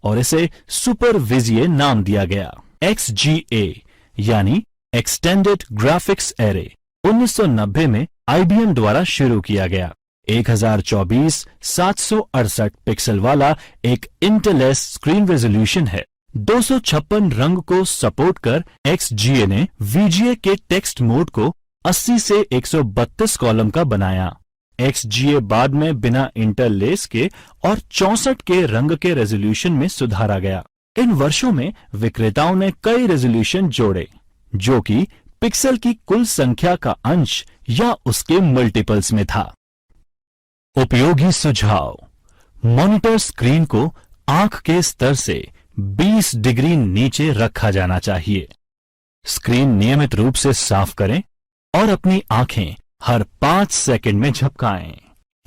और इसे सुपर VGA नाम दिया गया। XGA यानी एक्सटेंडेड ग्राफिक्स एरे 1990 में IBM द्वारा शुरू किया गया। 1024, 768 पिक्सल वाला एक इंटेलेस स्क्रीन रेजोल्यूशन है। 256 रंग को सपोर्ट कर XGA ने VGA के टेक्स्ट मोड को 80 से 132 कॉलम का बनाया। XGA बाद में बिना इंटरलेस के और 64 के रंग के रेजोल्यूशन में सुधारा गया। इन वर्षों में विक्रेताओं ने कई रेजोल्यूशन जोड़े, जो कि पिक्सल की कुल संख्या का अंश या उसके मल्टीपल्स में था। उपयोगी सुझाव: मॉनिटर स्क्रीन को आंख के स्तर से 20 डिग्री नीचे रखा जाना चाहिए। स्क्रीन नियमित रूप से साफ करें और अपनी आंखें हर 5 सेकंड में झपकाएं।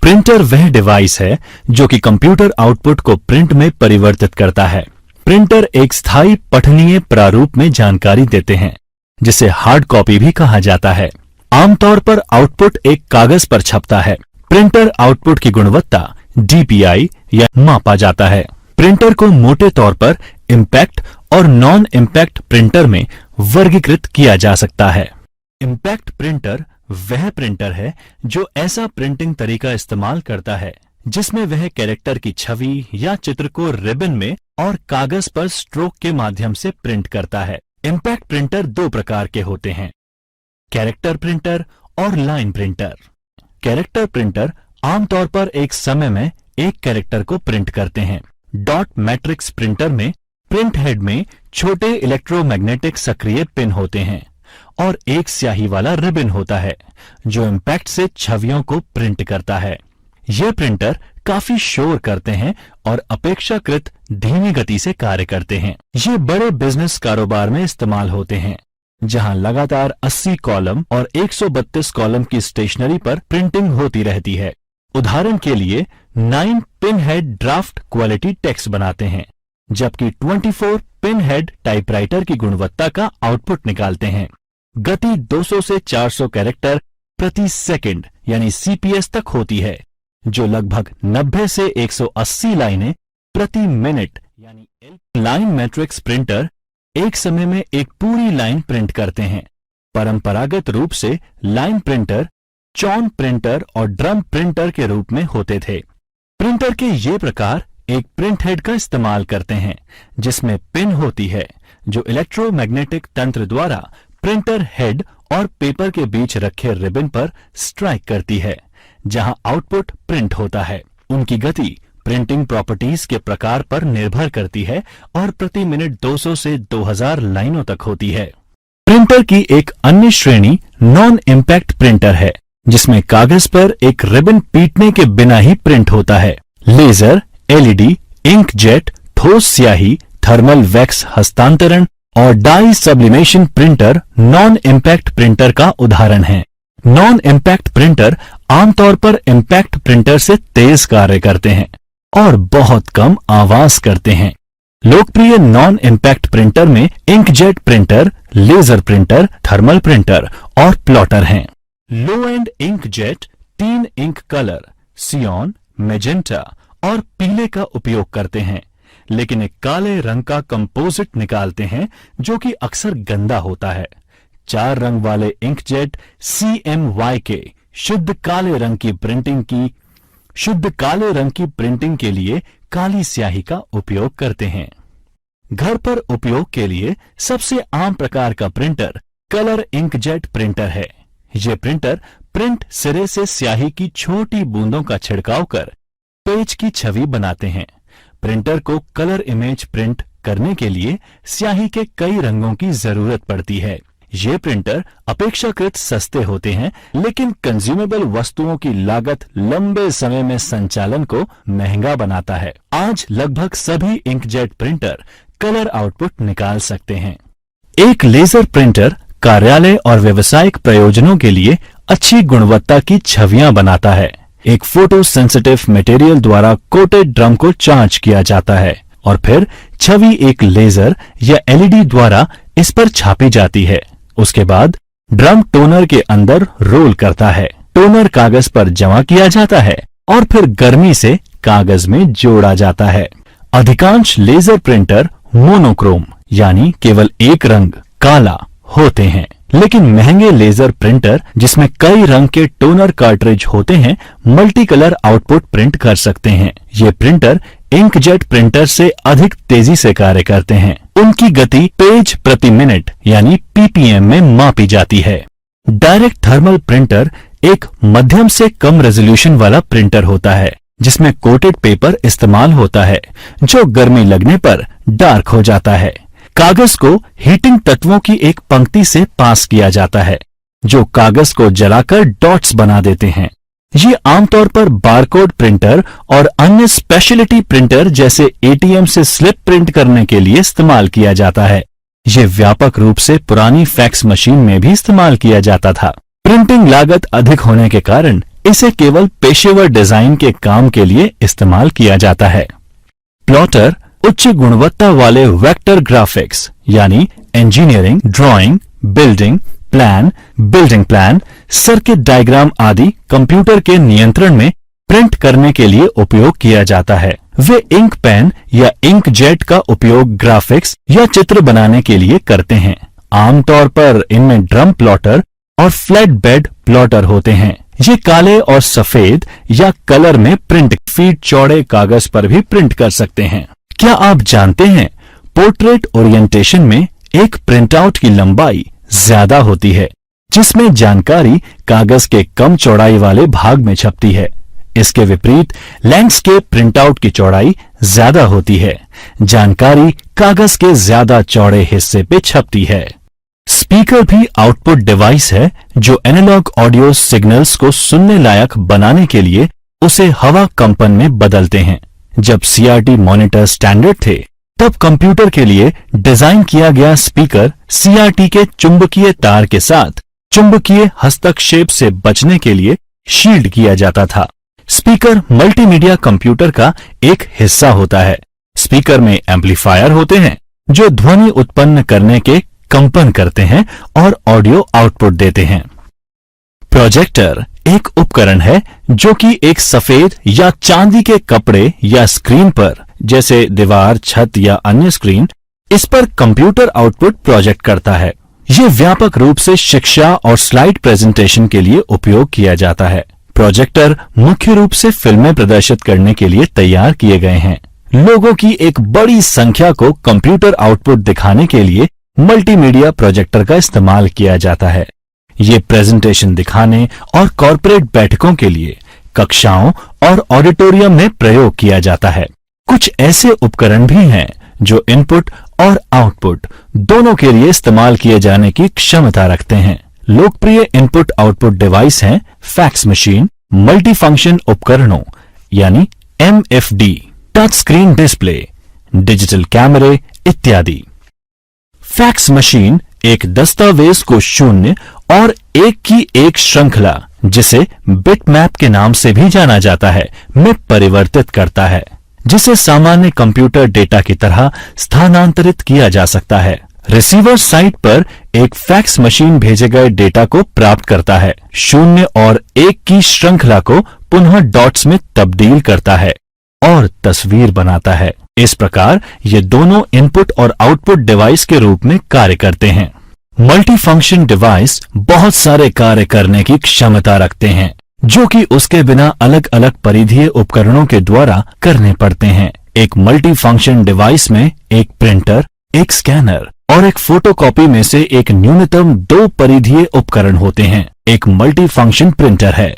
प्रिंटर वह डिवाइस है जो कि कंप्यूटर आउटपुट को प्रिंट में परिवर्तित करता है। प्रिंटर एक स्थायी पठनीय प्रारूप में जानकारी देते हैं। जिसे हार्ड कॉपी भी कहा जाता है। आमतौर पर आउटपुट एक कागज पर छपता है। प्रिंटर आउटपुट की गुणवत्ता DPI या मापा जाता है। प्रिंटर को मोटे तौर पर इम्पैक्ट और नॉन इम्पैक्ट प्रिंटर में वर्गीकृत किया जा सकता है। इम्पैक्ट प्रिंटर वह प्रिंटर है जो ऐसा प्रिंटिंग तरीका इस्तेमाल करता है जिसमें वह कैरेक्टर की छवि या चित्र को रिबन में और कागज पर स्ट्रोक के माध्यम से प्रिंट करता है। इम्पैक्ट प्रिंटर दो प्रकार के होते हैं, कैरेक्टर प्रिंटर और लाइन प्रिंटर। कैरेक्टर प्रिंटर आमतौर पर एक समय में एक कैरेक्टर को प्रिंट करते हैं। डॉट मैट्रिक्स प्रिंटर में प्रिंट हेड में छोटे इलेक्ट्रोमैग्नेटिक सक्रिय पिन होते हैं और एक स्याही वाला रिबन होता है जो इम्पैक्ट से छवियों को प्रिंट करता है। ये प्रिंटर काफी शोर करते हैं और अपेक्षाकृत धीमी गति से कार्य करते हैं। ये बड़े बिजनेस कारोबार में इस्तेमाल होते हैं जहां लगातार 80 कॉलम और 132 कॉलम की स्टेशनरी पर प्रिंटिंग होती रहती है। उदाहरण के लिए 9 pin head draft quality text बनाते हैं, जबकि 24 पिन हेड टाइपराइटर की गुणवत्ता का आउटपुट निकालते हैं। गति 200 से 400 कैरेक्टर प्रति सेकंड यानी CPS तक होती है, जो लगभग 90 से 180 लाइनें प्रति मिनट यानी लाइन मैट्रिक्स प्रिंटर एक समय में एक पूरी लाइन प्रिंट करते हैं। परंपरागत रूप से लाइन प्रिंटर चॉन प्रिंटर और ड्रम प्रिंटर के रूप में होते थे। प्रिंटर के ये प्रकार एक प्रिंट हेड का इस्तेमाल करते हैं जिसमें पिन होती है जो इलेक्ट्रोमैग्नेटिक तंत्र द्वारा प्रिंटर हेड और पेपर के बीच रखे रिबन पर स्ट्राइक करती है जहां आउटपुट प्रिंट होता है। उनकी गति प्रिंटिंग प्रॉपर्टीज के प्रकार पर निर्भर करती है और प्रति मिनट 200 से 2000 लाइनों तक होती है। प्रिंटर की एक अन्य श्रेणी नॉन इम्पैक्ट प्रिंटर है जिसमें कागज पर एक रिबन पीटने के बिना ही प्रिंट होता है। लेजर, LED, इंकजेट, ठोस स्याही, थर्मल वैक्स हस्तांतरण और dye sublimation printer non impact printer का उदाहरण है। नॉन इम्पैक्ट प्रिंटर आमतौर पर इम्पैक्ट प्रिंटर से तेज कार्य करते हैं और बहुत कम आवाज करते हैं। लोकप्रिय नॉन इम्पैक्ट प्रिंटर में inkjet printer, laser printer, thermal printer और प्लॉटर हैं। Low end inkjet 3 ink colour cyan, magenta और पीले का उपयोग करते हैं, लेकिन एक काले रंग का कंपोजिट निकालते हैं जो कि अक्सर गंदा होता है। 4 रंग वाले इंकजेट CMYK शुद्ध काले रंग की प्रिंटिंग के लिए काली स्याही का उपयोग करते हैं। घर पर उपयोग के लिए सबसे आम प्रकार का प्रिंटर कलर इंकजेट प्रिंटर है। यह प्रिंटर प्रिंट सिरे से स्याही की छोटी बूंदों का छिड़काव कर पेज की छवि बनाते हैं। प्रिंटर को कलर इमेज प्रिंट करने के लिए स्याही के कई रंगों की जरूरत पड़ती है। ये प्रिंटर अपेक्षाकृत सस्ते होते हैं, लेकिन कंज्यूमेबल वस्तुओं की लागत लंबे समय में संचालन को महंगा बनाता है। आज लगभग सभी इंकजेट प्रिंटर कलर आउटपुट निकाल सकते हैं। एक लेजर प्रिंटर कार्यालय और व्यावसायिक प्रयोजनों के लिए अच्छी गुणवत्ता की छवियां बनाता है। एक फोटो सेंसिटिव मटेरियल द्वारा कोटेड ड्रम को चार्ज किया जाता है और फिर छवि एक लेजर या LED द्वारा इस पर छापी जाती है। उसके बाद ड्रम टोनर के अंदर रोल करता है। टोनर कागज पर जमा किया जाता है और फिर गर्मी से कागज में जोड़ा जाता है। अधिकांश लेजर प्रिंटर मोनोक्रोम यानी केवल एक रंग काला होते हैं, लेकिन महंगे लेजर प्रिंटर जिसमें कई रंग के टोनर कार्ट्रिज होते हैं मल्टी कलर आउटपुट प्रिंट कर सकते हैं। ये प्रिंटर इंकजेट प्रिंटर से अधिक तेजी से कार्य करते हैं। उनकी गति पेज प्रति मिनट यानी PPM में मापी जाती है। डायरेक्ट थर्मल प्रिंटर एक मध्यम से कम रेजोल्यूशन वाला प्रिंटर होता है जिसमें कोटेड पेपर इस्तेमाल होता है जो गर्मी लगने पर डार्क हो जाता है। कागज को हीटिंग तत्वों की एक पंक्ति से पास किया जाता है जो कागज को जलाकर डॉट्स बना देते हैं। ये आमतौर पर बारकोड प्रिंटर और अन्य स्पेशलिटी प्रिंटर जैसे ATM से स्लिप प्रिंट करने के लिए इस्तेमाल किया जाता है। ये व्यापक रूप से पुरानी फैक्स मशीन में भी इस्तेमाल किया जाता था। प्रिंटिंग लागत अधिक होने के कारण इसे केवल पेशेवर डिजाइन के काम के लिए इस्तेमाल किया जाता है। प्लॉटर उच्च गुणवत्ता वाले वेक्टर ग्राफिक्स यानी engineering, drawing, building plan, circuit diagram आदि कंप्यूटर के नियंत्रण में प्रिंट करने के लिए उपयोग किया जाता है। वे इंक पेन या इंक जेट का उपयोग ग्राफिक्स या चित्र बनाने के लिए करते हैं। आमतौर पर इनमें ड्रम प्लॉटर और फ्लैट बेड प्लॉटर होते हैं। ये काले और सफेद या कलर में प्रिंट फीट चौड़े कागज पर भी प्रिंट कर सकते हैं। क्या आप जानते हैं पोर्ट्रेट ओरिएंटेशन में एक प्रिंटआउट की लंबाई ज्यादा होती है, जिसमें जानकारी कागज के कम चौड़ाई वाले भाग में छपती है। इसके विपरीत लैंडस्केप प्रिंटआउट की चौड़ाई ज्यादा होती है, जानकारी कागज के ज्यादा चौड़े हिस्से पे छपती है। स्पीकर भी आउटपुट डिवाइस है जो एनालॉग ऑडियो सिग्नल्स को सुनने लायक बनाने के लिए उसे हवा कंपन में बदलते हैं। जब सीआरटी मॉनिटर स्टैंडर्ड थे, तब कंप्यूटर के लिए डिजाइन किया गया स्पीकर सीआरटी के चुंबकीय तार के साथ चुंबकीय हस्तक्षेप से बचने के लिए शील्ड किया जाता था। स्पीकर मल्टीमीडिया कंप्यूटर का एक हिस्सा होता है। स्पीकर में एम्पलीफायर होते हैं जो ध्वनि उत्पन्न करने के कंपन करते हैं और ऑडियो आउटपुट देते हैं। प्रोजेक्टर एक उपकरण है जो कि एक सफेद या चांदी के कपड़े या स्क्रीन पर, जैसे दीवार, छत या अन्य स्क्रीन, इस पर कंप्यूटर आउटपुट प्रोजेक्ट करता है। यह व्यापक रूप से शिक्षा और स्लाइड प्रेजेंटेशन के लिए उपयोग किया जाता है। प्रोजेक्टर मुख्य रूप से फिल्में प्रदर्शित करने के लिए तैयार किए गए हैं। लोगों की एक बड़ी संख्या को कंप्यूटर आउटपुट दिखाने के लिए मल्टीमीडिया प्रोजेक्टर का इस्तेमाल किया जाता है। ये प्रेजेंटेशन दिखाने और कॉर्पोरेट बैठकों के लिए कक्षाओं और ऑडिटोरियम में प्रयोग किया जाता है। कुछ ऐसे उपकरण भी हैं जो इनपुट और आउटपुट दोनों के लिए इस्तेमाल किए जाने की क्षमता रखते हैं। लोकप्रिय इनपुट आउटपुट डिवाइस हैं फैक्स मशीन, मल्टीफंक्शन उपकरणों यानी MFD, touch screen display, digital कैमरे इत्यादि। फैक्स मशीन एक दस्तावेज को शून्य और एक की एक श्रृंखला, जिसे बिटमैप के नाम से भी जाना जाता है, में परिवर्तित करता है, जिसे सामान्य कंप्यूटर डेटा की तरह स्थानांतरित किया जा सकता है। रिसीवर साइट पर एक फैक्स मशीन भेजे गए डेटा को प्राप्त करता है, शून्य और एक की श्रृंखला को पुनः डॉट्स में तब्दील करता है और तस्वीर बनाता है। इस प्रकार ये दोनों इनपुट और आउटपुट डिवाइस के रूप में कार्य करते हैं। मल्टीफंक्शन डिवाइस बहुत सारे कार्य करने की क्षमता रखते हैं, जो कि उसके बिना अलग अलग परिधीय उपकरणों के द्वारा करने पड़ते हैं। एक मल्टीफंक्शन डिवाइस में एक प्रिंटर, एक स्कैनर और एक फोटोकॉपी में से एक न्यूनतम 2 परिधीय उपकरण होते हैं। एक मल्टीफंक्शन प्रिंटर है।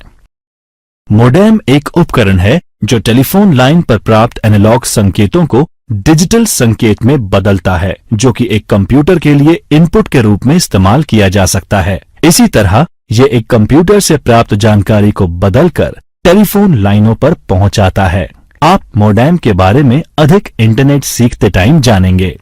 मोडेम एक उपकरण है जो टेलीफोन लाइन पर प्राप्त एनालॉग संकेतों को डिजिटल संकेत में बदलता है, जो कि एक कंप्यूटर के लिए इनपुट के रूप में इस्तेमाल किया जा सकता है। इसी तरह यह एक कंप्यूटर से प्राप्त जानकारी को बदलकर टेलीफोन लाइनों पर पहुंचाता है। आप मोडेम के बारे में अधिक इंटरनेट सीखते टाइम जानेंगे।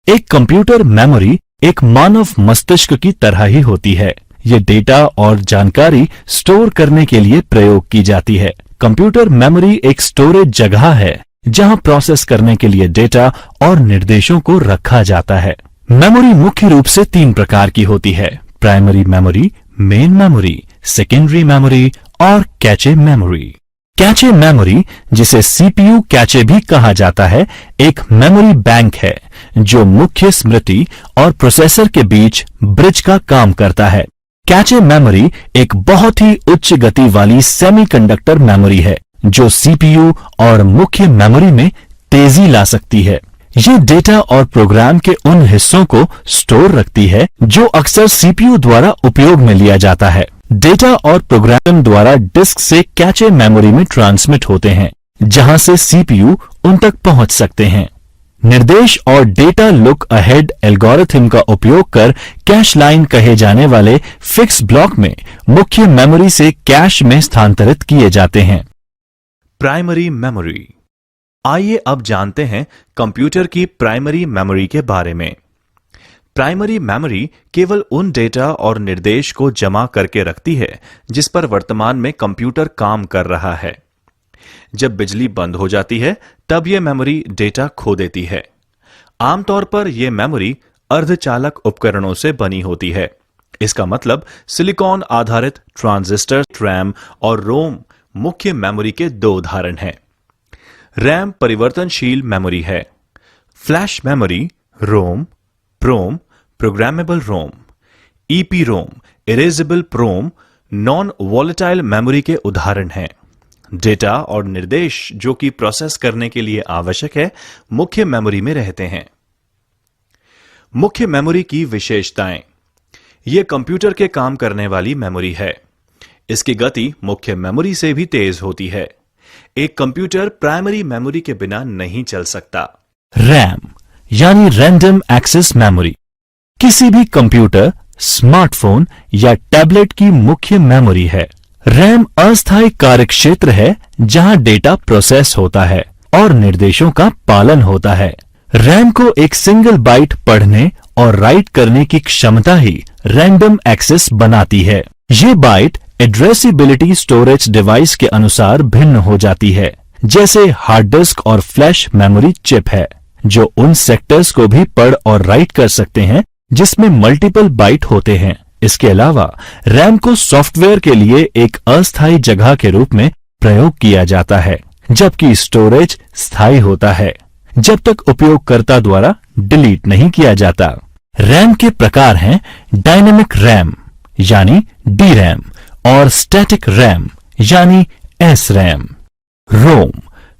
एक कंप्यूटर मेमोरी एक मानव मस्तिष्क की तरह ही होती है। ये डेटा और जानकारी स्टोर करने के लिए प्रयोग की जाती है। कंप्यूटर मेमोरी एक स्टोरेज जगह है जहां प्रोसेस करने के लिए डेटा और निर्देशों को रखा जाता है। मेमोरी मुख्य रूप से 3 प्रकार की होती है: primary memory, main memory, secondary memory और कैचे मेमोरी। कैचे मेमोरी, जिसे सीपीयू कैचे भी कहा जाता है, एक मेमोरी बैंक है जो मुख्य स्मृति और प्रोसेसर के बीच ब्रिज का काम करता है। कैचे मेमोरी एक बहुत ही उच्च गति वाली सेमीकंडक्टर मेमोरी है जो सीपीयू और मुख्य मेमोरी में तेजी ला सकती है। ये डेटा और प्रोग्राम के उन हिस्सों को स्टोर रखती है जो अक्सर सीपीयू द्वारा उपयोग में लिया जाता है। डेटा और प्रोग्राम द्वारा डिस्क से कैचे मेमोरी में ट्रांसमिट होते हैं, जहां से सीपीयू उन तक पहुंच सकते हैं। निर्देश और डेटा लुक अहेड एल्गोरिथम का उपयोग कर कैश लाइन कहे जाने वाले फिक्स ब्लॉक में मुख्य मेमोरी से कैश में स्थानांतरित किए जाते हैं। Primary memory. आइए अब जानते हैं कंप्यूटर की प्राइमरी मेमोरी के बारे में। प्राइमरी मेमोरी केवल उन डेटा और निर्देश को जमा करके रखती है जिस पर वर्तमान में कंप्यूटर काम कर रहा है। जब बिजली बंद हो जाती है, तब यह मेमोरी डेटा खो देती है। आमतौर पर यह मेमोरी अर्धचालक उपकरणों से बनी होती है। इसका मतलब सिलिकॉन आधारित ट्रांजिस्टर, रैम और रोम मुख्य मेमोरी के दो उदाहरण हैं। रैम परिवर्तनशील मेमोरी है। फ्लैश मेमोरी रोम, प्रोम, प्रोग्रामेबल रोम, ईपीरोम, इरेजेबल प्रोम नॉन वॉलेटाइल मेमोरी के उदाहरण हैं। डेटा और निर्देश जो कि प्रोसेस करने के लिए आवश्यक है, मुख्य मेमोरी में रहते हैं। मुख्य मेमोरी की विशेषताएं। यह कंप्यूटर के काम करने वाली मेमोरी है। इसकी गति मुख्य मेमोरी से भी तेज होती है। एक कंप्यूटर प्राइमरी मेमोरी के बिना नहीं चल सकता। रैम यानी रैंडम एक्सेस मेमोरी किसी भी कंप्यूटर, स्मार्टफोन या टैबलेट की मुख्य मेमोरी है। रैम अस्थायी कार्यक्षेत्र है जहां डेटा प्रोसेस होता है और निर्देशों का पालन होता है। रैम को एक सिंगल बाइट पढ़ने और राइट करने की क्षमता ही रैंडम एक्सेस बनाती है। ये बाइट एड्रेसिबिलिटी स्टोरेज डिवाइस के अनुसार भिन्न हो जाती है। जैसे हार्ड डिस्क और फ्लैश मेमोरी चिप है जो उन सेक्टर्स को भी पढ़ और राइट कर सकते हैं जिसमें मल्टीपल बाइट होते हैं। इसके अलावा रैम को सॉफ्टवेयर के लिए एक अस्थायी जगह के रूप में प्रयोग किया जाता है, जबकि स्टोरेज स्थायी होता है जब तक उपयोगकर्ता द्वारा डिलीट नहीं किया जाता। रैम के प्रकार हैं डायनेमिक रैम यानी डी रैम और स्टैटिक रैम यानी एस रैम। रोम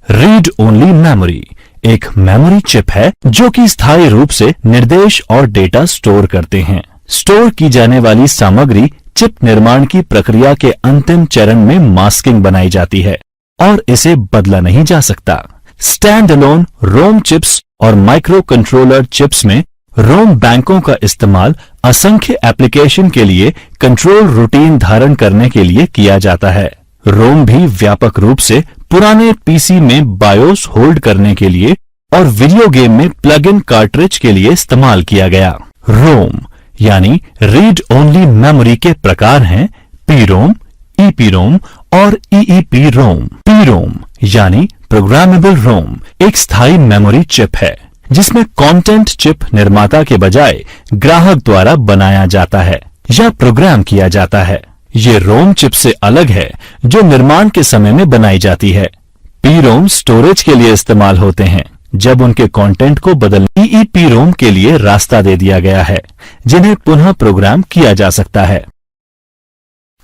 रीड ओनली मेमोरी एक मेमोरी चिप है जो कि स्थायी रूप से निर्देश और डेटा स्टोर करते हैं। स्टोर की जाने वाली सामग्री चिप निर्माण की प्रक्रिया के अंतिम चरण में मास्किंग बनाई जाती है और इसे बदला नहीं जा सकता। स्टैंड अलोन रोम चिप्स और माइक्रो कंट्रोलर चिप्स में रोम बैंकों का इस्तेमाल असंख्य एप्लीकेशन के लिए कंट्रोल रूटीन धारण करने के लिए किया जाता है। रोम भी व्यापक रूप से पुराने पीसी में बायोस होल्ड करने के लिए और वीडियो गेम में प्लग इन कार्ट्रिज के लिए इस्तेमाल किया गया। रोम यानी रीड ओनली मेमोरी के प्रकार हैं पीरोम, ईपीरोम और ईईपी रोम। पीरोम यानी प्रोग्रामेबल रोम एक स्थायी मेमोरी चिप है जिसमें कंटेंट चिप निर्माता के बजाय ग्राहक द्वारा बनाया जाता है या प्रोग्राम किया जाता है। ये रोम चिप से अलग है जो निर्माण के समय में बनाई जाती है। पीरोम स्टोरेज के लिए इस्तेमाल होते हैं जब उनके कंटेंट को बदलने ईईपी रोम के लिए रास्ता दे दिया गया है जिन्हें पुनः प्रोग्राम किया जा सकता है।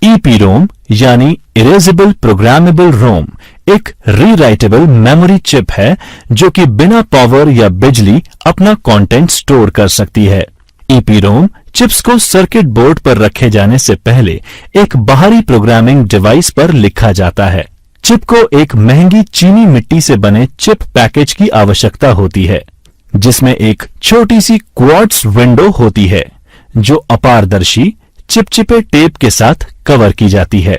ईपीरोम यानी इरेजेबल प्रोग्रामेबल रोम एक रीराइटेबल मेमोरी चिप है जो कि बिना पावर या बिजली अपना कंटेंट स्टोर कर सकती है। ईपीरोम चिप्स को सर्किट बोर्ड पर रखे जाने से पहले एक बाहरी प्रोग्रामिंग डिवाइस पर लिखा जाता है। चिप को एक महंगी चीनी मिट्टी से बने चिप पैकेज की आवश्यकता होती है जिसमें एक छोटी सी क्वार्ट्ज विंडो होती है जो अपारदर्शी चिपचिपे टेप के साथ कवर की जाती है।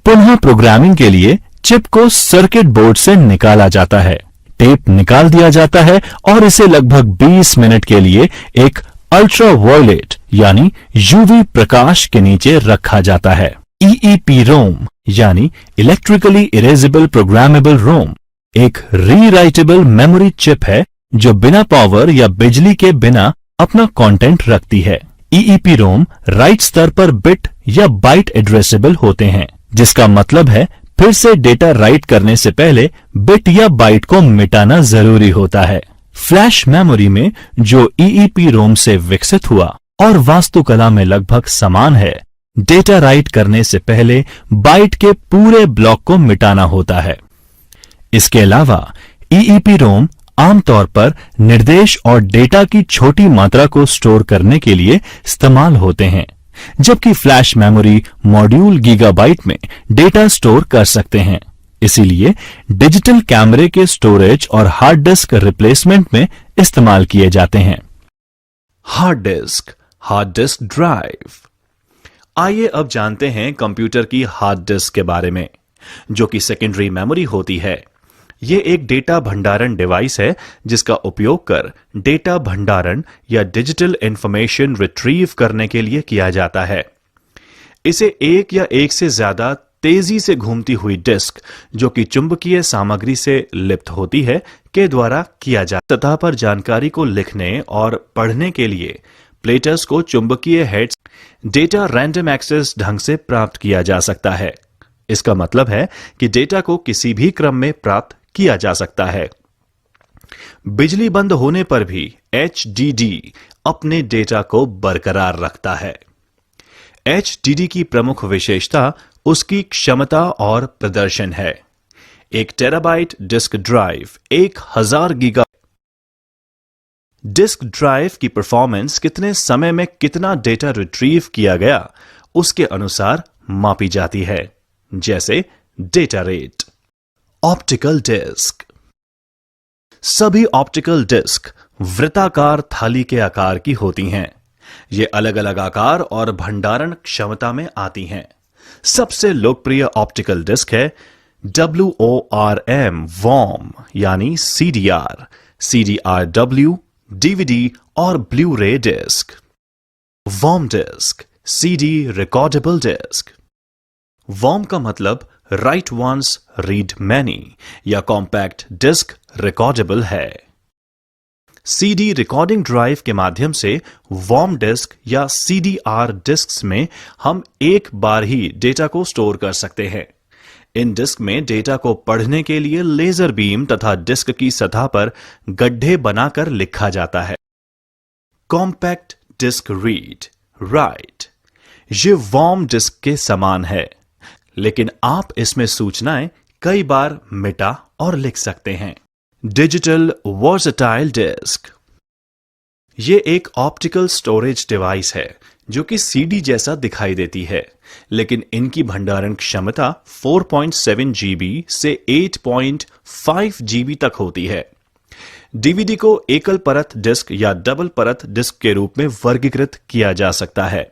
पुनः प्रोग्रामिंग के लिए चिप को सर्किट बोर्ड से निकाला जाता है, टेप निकाल दिया जाता है और इसे लगभग 20 मिनट के लिए एक अल्ट्रावायलेट यानी यूवी प्रकाश के नीचे रखा जाता है। ईईपी रोम यानी इलेक्ट्रिकली इरेजेबल प्रोग्रामेबल रोम एक रीराइटेबल मेमोरी चिप है जो बिना पावर या बिजली के बिना अपना कंटेंट रखती है। ईईपी रोम राइट स्तर पर बिट या बाइट एड्रेसेबल होते हैं, जिसका मतलब है फिर से डेटा राइट करने से पहले बिट या बाइट को मिटाना जरूरी होता है। फ्लैश मेमोरी में जो ईईपी रोम से विकसित हुआ और वास्तुकला में लगभग समान है, डेटा राइट करने से पहले बाइट के पूरे ब्लॉक को मिटाना होता है। इसके अलावा ईईपी रोम आमतौर पर निर्देश और डेटा की छोटी मात्रा को स्टोर करने के लिए इस्तेमाल होते हैं, जबकि फ्लैश मेमोरी मॉड्यूल गीगाबाइट में डेटा स्टोर कर सकते हैं। इसीलिए डिजिटल कैमरे के स्टोरेज और हार्ड डिस्क रिप्लेसमेंट में इस्तेमाल किए जाते हैं। Hard disk drive. आइए अब जानते हैं कंप्यूटर की हार्ड डिस्क के बारे में, जो कि सेकेंडरी मेमोरी होती है। यह एक डेटा भंडारण डिवाइस है जिसका उपयोग कर डेटा भंडारण या डिजिटल इंफॉर्मेशन रिट्रीव करने के लिए किया जाता है। इसे एक या एक से ज्यादा तेजी से घूमती हुई डिस्क जो कि चुंबकीय सामग्री से लिप्त होती है के द्वारा किया जाता है। सतह पर जानकारी को लिखने और पढ़ने के लिए प्लेटर्स को चुंबकीय हेड्स डेटा रैंडम एक्सेस ढंग से प्राप्त किया जा सकता है। इसका मतलब है कि डेटा को किसी भी क्रम में प्राप्त किया जा सकता है। बिजली बंद होने पर भी HDD अपने डेटा को बरकरार रखता है। HDD की प्रमुख विशेषता उसकी क्षमता और प्रदर्शन है। 1 terabyte disk drive 1000 giga disk drive की परफॉर्मेंस कितने समय में कितना डेटा रिट्रीव किया गया उसके अनुसार मापी जाती है, जैसे डेटा रेट। Optical disc. सभी ऑप्टिकल डिस्क वृत्ताकार थाली के आकार की होती हैं। ये अलग अलग आकार और भंडारण क्षमता में आती हैं। सबसे लोकप्रिय ऑप्टिकल डिस्क है WORM वॉर्म यानी CDR, CDRW, DVD और blu ray disc. Worm disc, CD recordable disc. Worm का मतलब राइट वंस रीड मैनी या कॉम्पैक्ट डिस्क रिकॉर्डेबल है। CD रिकॉर्डिंग ड्राइव के माध्यम से वॉर्म डिस्क या CDR डिस्क्स में हम एक बार ही डेटा को स्टोर कर सकते हैं। इन डिस्क में डेटा को पढ़ने के लिए लेजर बीम तथा डिस्क की सतह पर गड्ढे बनाकर लिखा जाता है। Compact disc read write. ये वॉर्म डिस्क के समान है, लेकिन आप इसमें सूचनाएं कई बार मिटा और लिख सकते हैं। Digital versatile disc. ये एक ऑप्टिकल स्टोरेज डिवाइस है जो कि CD जैसा दिखाई देती है, लेकिन इनकी भंडारण क्षमता 4.7 GB से 8.5 GB तक होती है। DVD को एकल परत डिस्क या डबल परत डिस्क के रूप में वर्गीकृत किया जा सकता है।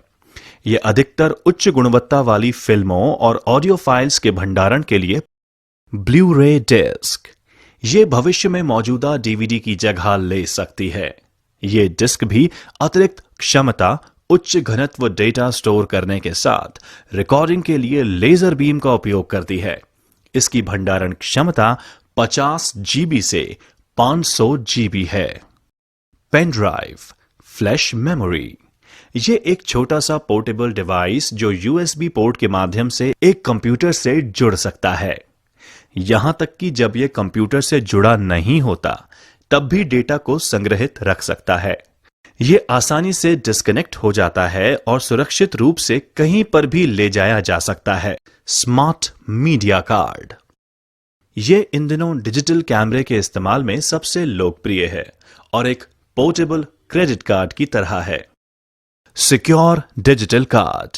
यह अधिकतर उच्च गुणवत्ता वाली फिल्मों और ऑडियो फाइल्स के भंडारण के लिए ब्लू रे डिस्क। ये भविष्य में मौजूदा DVD की जगह ले सकती है। ये डिस्क भी अतिरिक्त क्षमता, उच्च घनत्व डेटा स्टोर करने के साथ रिकॉर्डिंग के लिए लेजर बीम का उपयोग करती है। इसकी भंडारण क्षमता 50 GB से 500 GB है। Pen drive, flash memory. ये एक छोटा सा पोर्टेबल डिवाइस जो USB पोर्ट के माध्यम से एक कंप्यूटर से जुड़ सकता है। यहां तक कि जब यह कंप्यूटर से जुड़ा नहीं होता तब भी डेटा को संग्रहित रख सकता है। यह आसानी से डिस्कनेक्ट हो जाता है और सुरक्षित रूप से कहीं पर भी ले जाया जा सकता है। Smart media card. यह इन दिनों डिजिटल कैमरे के इस्तेमाल में सबसे लोकप्रिय है और एक पोर्टेबल क्रेडिट कार्ड की तरह है। Secure digital card.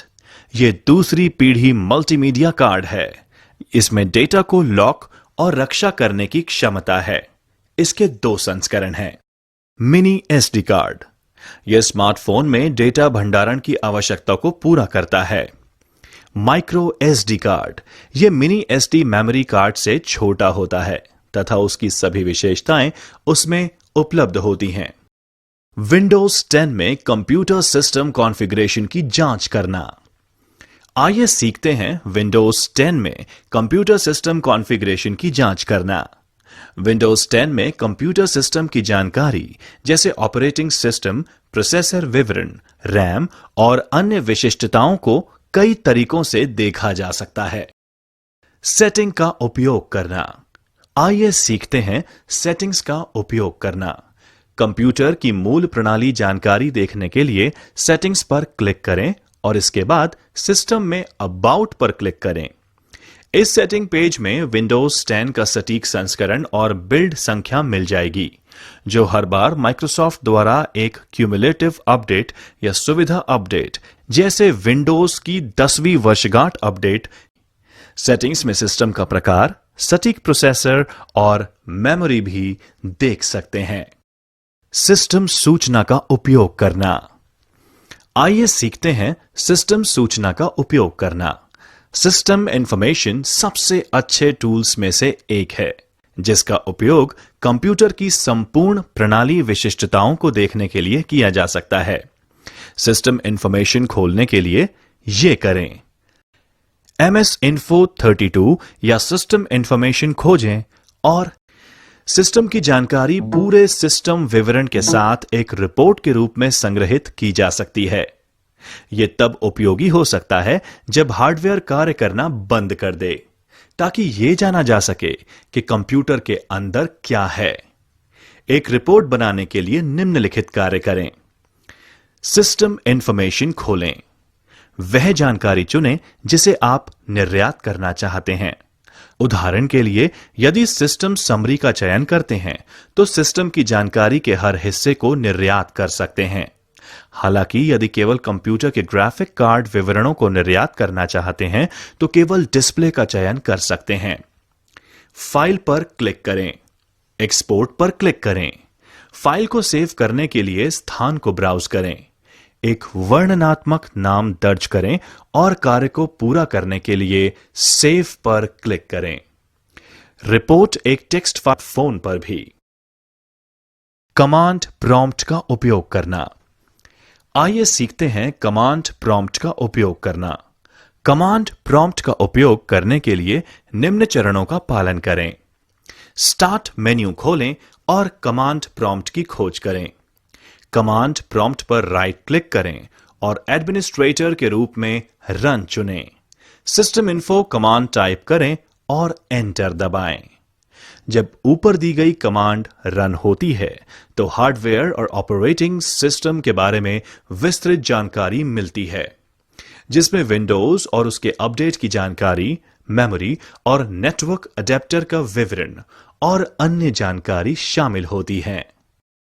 यह दूसरी पीढ़ी मल्टीमीडिया कार्ड है। इसमें डेटा को लॉक और रक्षा करने की क्षमता है। इसके 2 संस्करण हैं। Mini SD card. यह स्मार्टफोन में डेटा भंडारण की आवश्यकता को पूरा करता है। Micro SD card. यह मिनी SD मेमोरी कार्ड से छोटा होता है तथा उसकी सभी विशेषताएं उसमें उपलब्ध होती हैं। विंडोज 10 में कंप्यूटर सिस्टम कॉन्फ़िगरेशन की जांच करना। आइए सीखते हैं विंडोज 10 में कंप्यूटर सिस्टम कॉन्फ़िगरेशन की जांच करना। विंडोज 10 में कंप्यूटर सिस्टम की जानकारी जैसे ऑपरेटिंग सिस्टम, प्रोसेसर विवरण, रैम और अन्य विशिष्टताओं को कई तरीकों से देखा जा सकता है। सेटिंग का उपयोग करना। आइए सीखते हैं सेटिंग्स का उपयोग करना। कंप्यूटर की मूल प्रणाली जानकारी देखने के लिए सेटिंग्स पर क्लिक करें और इसके बाद सिस्टम में अबाउट पर क्लिक करें। इस सेटिंग पेज में विंडोज 10 का सटीक संस्करण और बिल्ड संख्या मिल जाएगी, जो हर बार माइक्रोसॉफ्ट द्वारा एक क्यूमुलेटिव अपडेट या सुविधा अपडेट जैसे विंडोज की 10वीं वर्षगांठ अपडेट। सेटिंग्स में सिस्टम का प्रकार, सटीक प्रोसेसर और मेमोरी भी देख सकते हैं। सिस्टम सूचना का उपयोग करना। आइए सीखते हैं सिस्टम सूचना का उपयोग करना। सिस्टम इंफॉर्मेशन सबसे अच्छे टूल्स में से एक है, जिसका उपयोग कंप्यूटर की संपूर्ण प्रणाली विशिष्टताओं को देखने के लिए किया जा सकता है। सिस्टम इंफॉर्मेशन खोलने के लिए यह करें। MS Info 32 या सिस्टम इंफॉर्मेशन खोजें और सिस्टम की जानकारी पूरे सिस्टम विवरण के साथ एक रिपोर्ट के रूप में संग्रहित की जा सकती है। यह तब उपयोगी हो सकता है जब हार्डवेयर कार्य करना बंद कर दे, ताकि यह जाना जा सके कि कंप्यूटर के अंदर क्या है। एक रिपोर्ट बनाने के लिए निम्नलिखित कार्य करें। सिस्टम इंफॉर्मेशन खोलें। वह जानकारी चुनें जिसे आप निर्यात करना चाहते हैं। उदाहरण के लिए, यदि सिस्टम समरी का चयन करते हैं तो सिस्टम की जानकारी के हर हिस्से को निर्यात कर सकते हैं। हालांकि यदि केवल कंप्यूटर के ग्राफिक कार्ड विवरणों को निर्यात करना चाहते हैं तो केवल डिस्प्ले का चयन कर सकते हैं। फाइल पर क्लिक करें, एक्सपोर्ट पर क्लिक करें। फाइल को सेव करने के लिए स्थान को ब्राउज करें, एक वर्णनात्मक नाम दर्ज करें और कार्य को पूरा करने के लिए सेव पर क्लिक करें। रिपोर्ट एक टेक्स्ट फाइल फोन पर भी। कमांड प्रॉम्प्ट का उपयोग करना। आइए सीखते हैं कमांड प्रॉम्प्ट का उपयोग करना। कमांड प्रॉम्प्ट का उपयोग करने के लिए निम्न चरणों का पालन करें। स्टार्ट मेन्यू खोलें और कमांड प्रॉम्प्ट की खोज करें। कमांड प्रॉम्प्ट पर राइट क्लिक करें और एडमिनिस्ट्रेटर के रूप में रन चुनें। सिस्टम इन्फो कमांड टाइप करें और एंटर दबाएं। जब ऊपर दी गई कमांड रन होती है तो हार्डवेयर और ऑपरेटिंग सिस्टम के बारे में विस्तृत जानकारी मिलती है, जिसमें विंडोज और उसके अपडेट की जानकारी, मेमोरी और नेटवर्क अडेप्टर का विवरण और अन्य जानकारी शामिल होती है।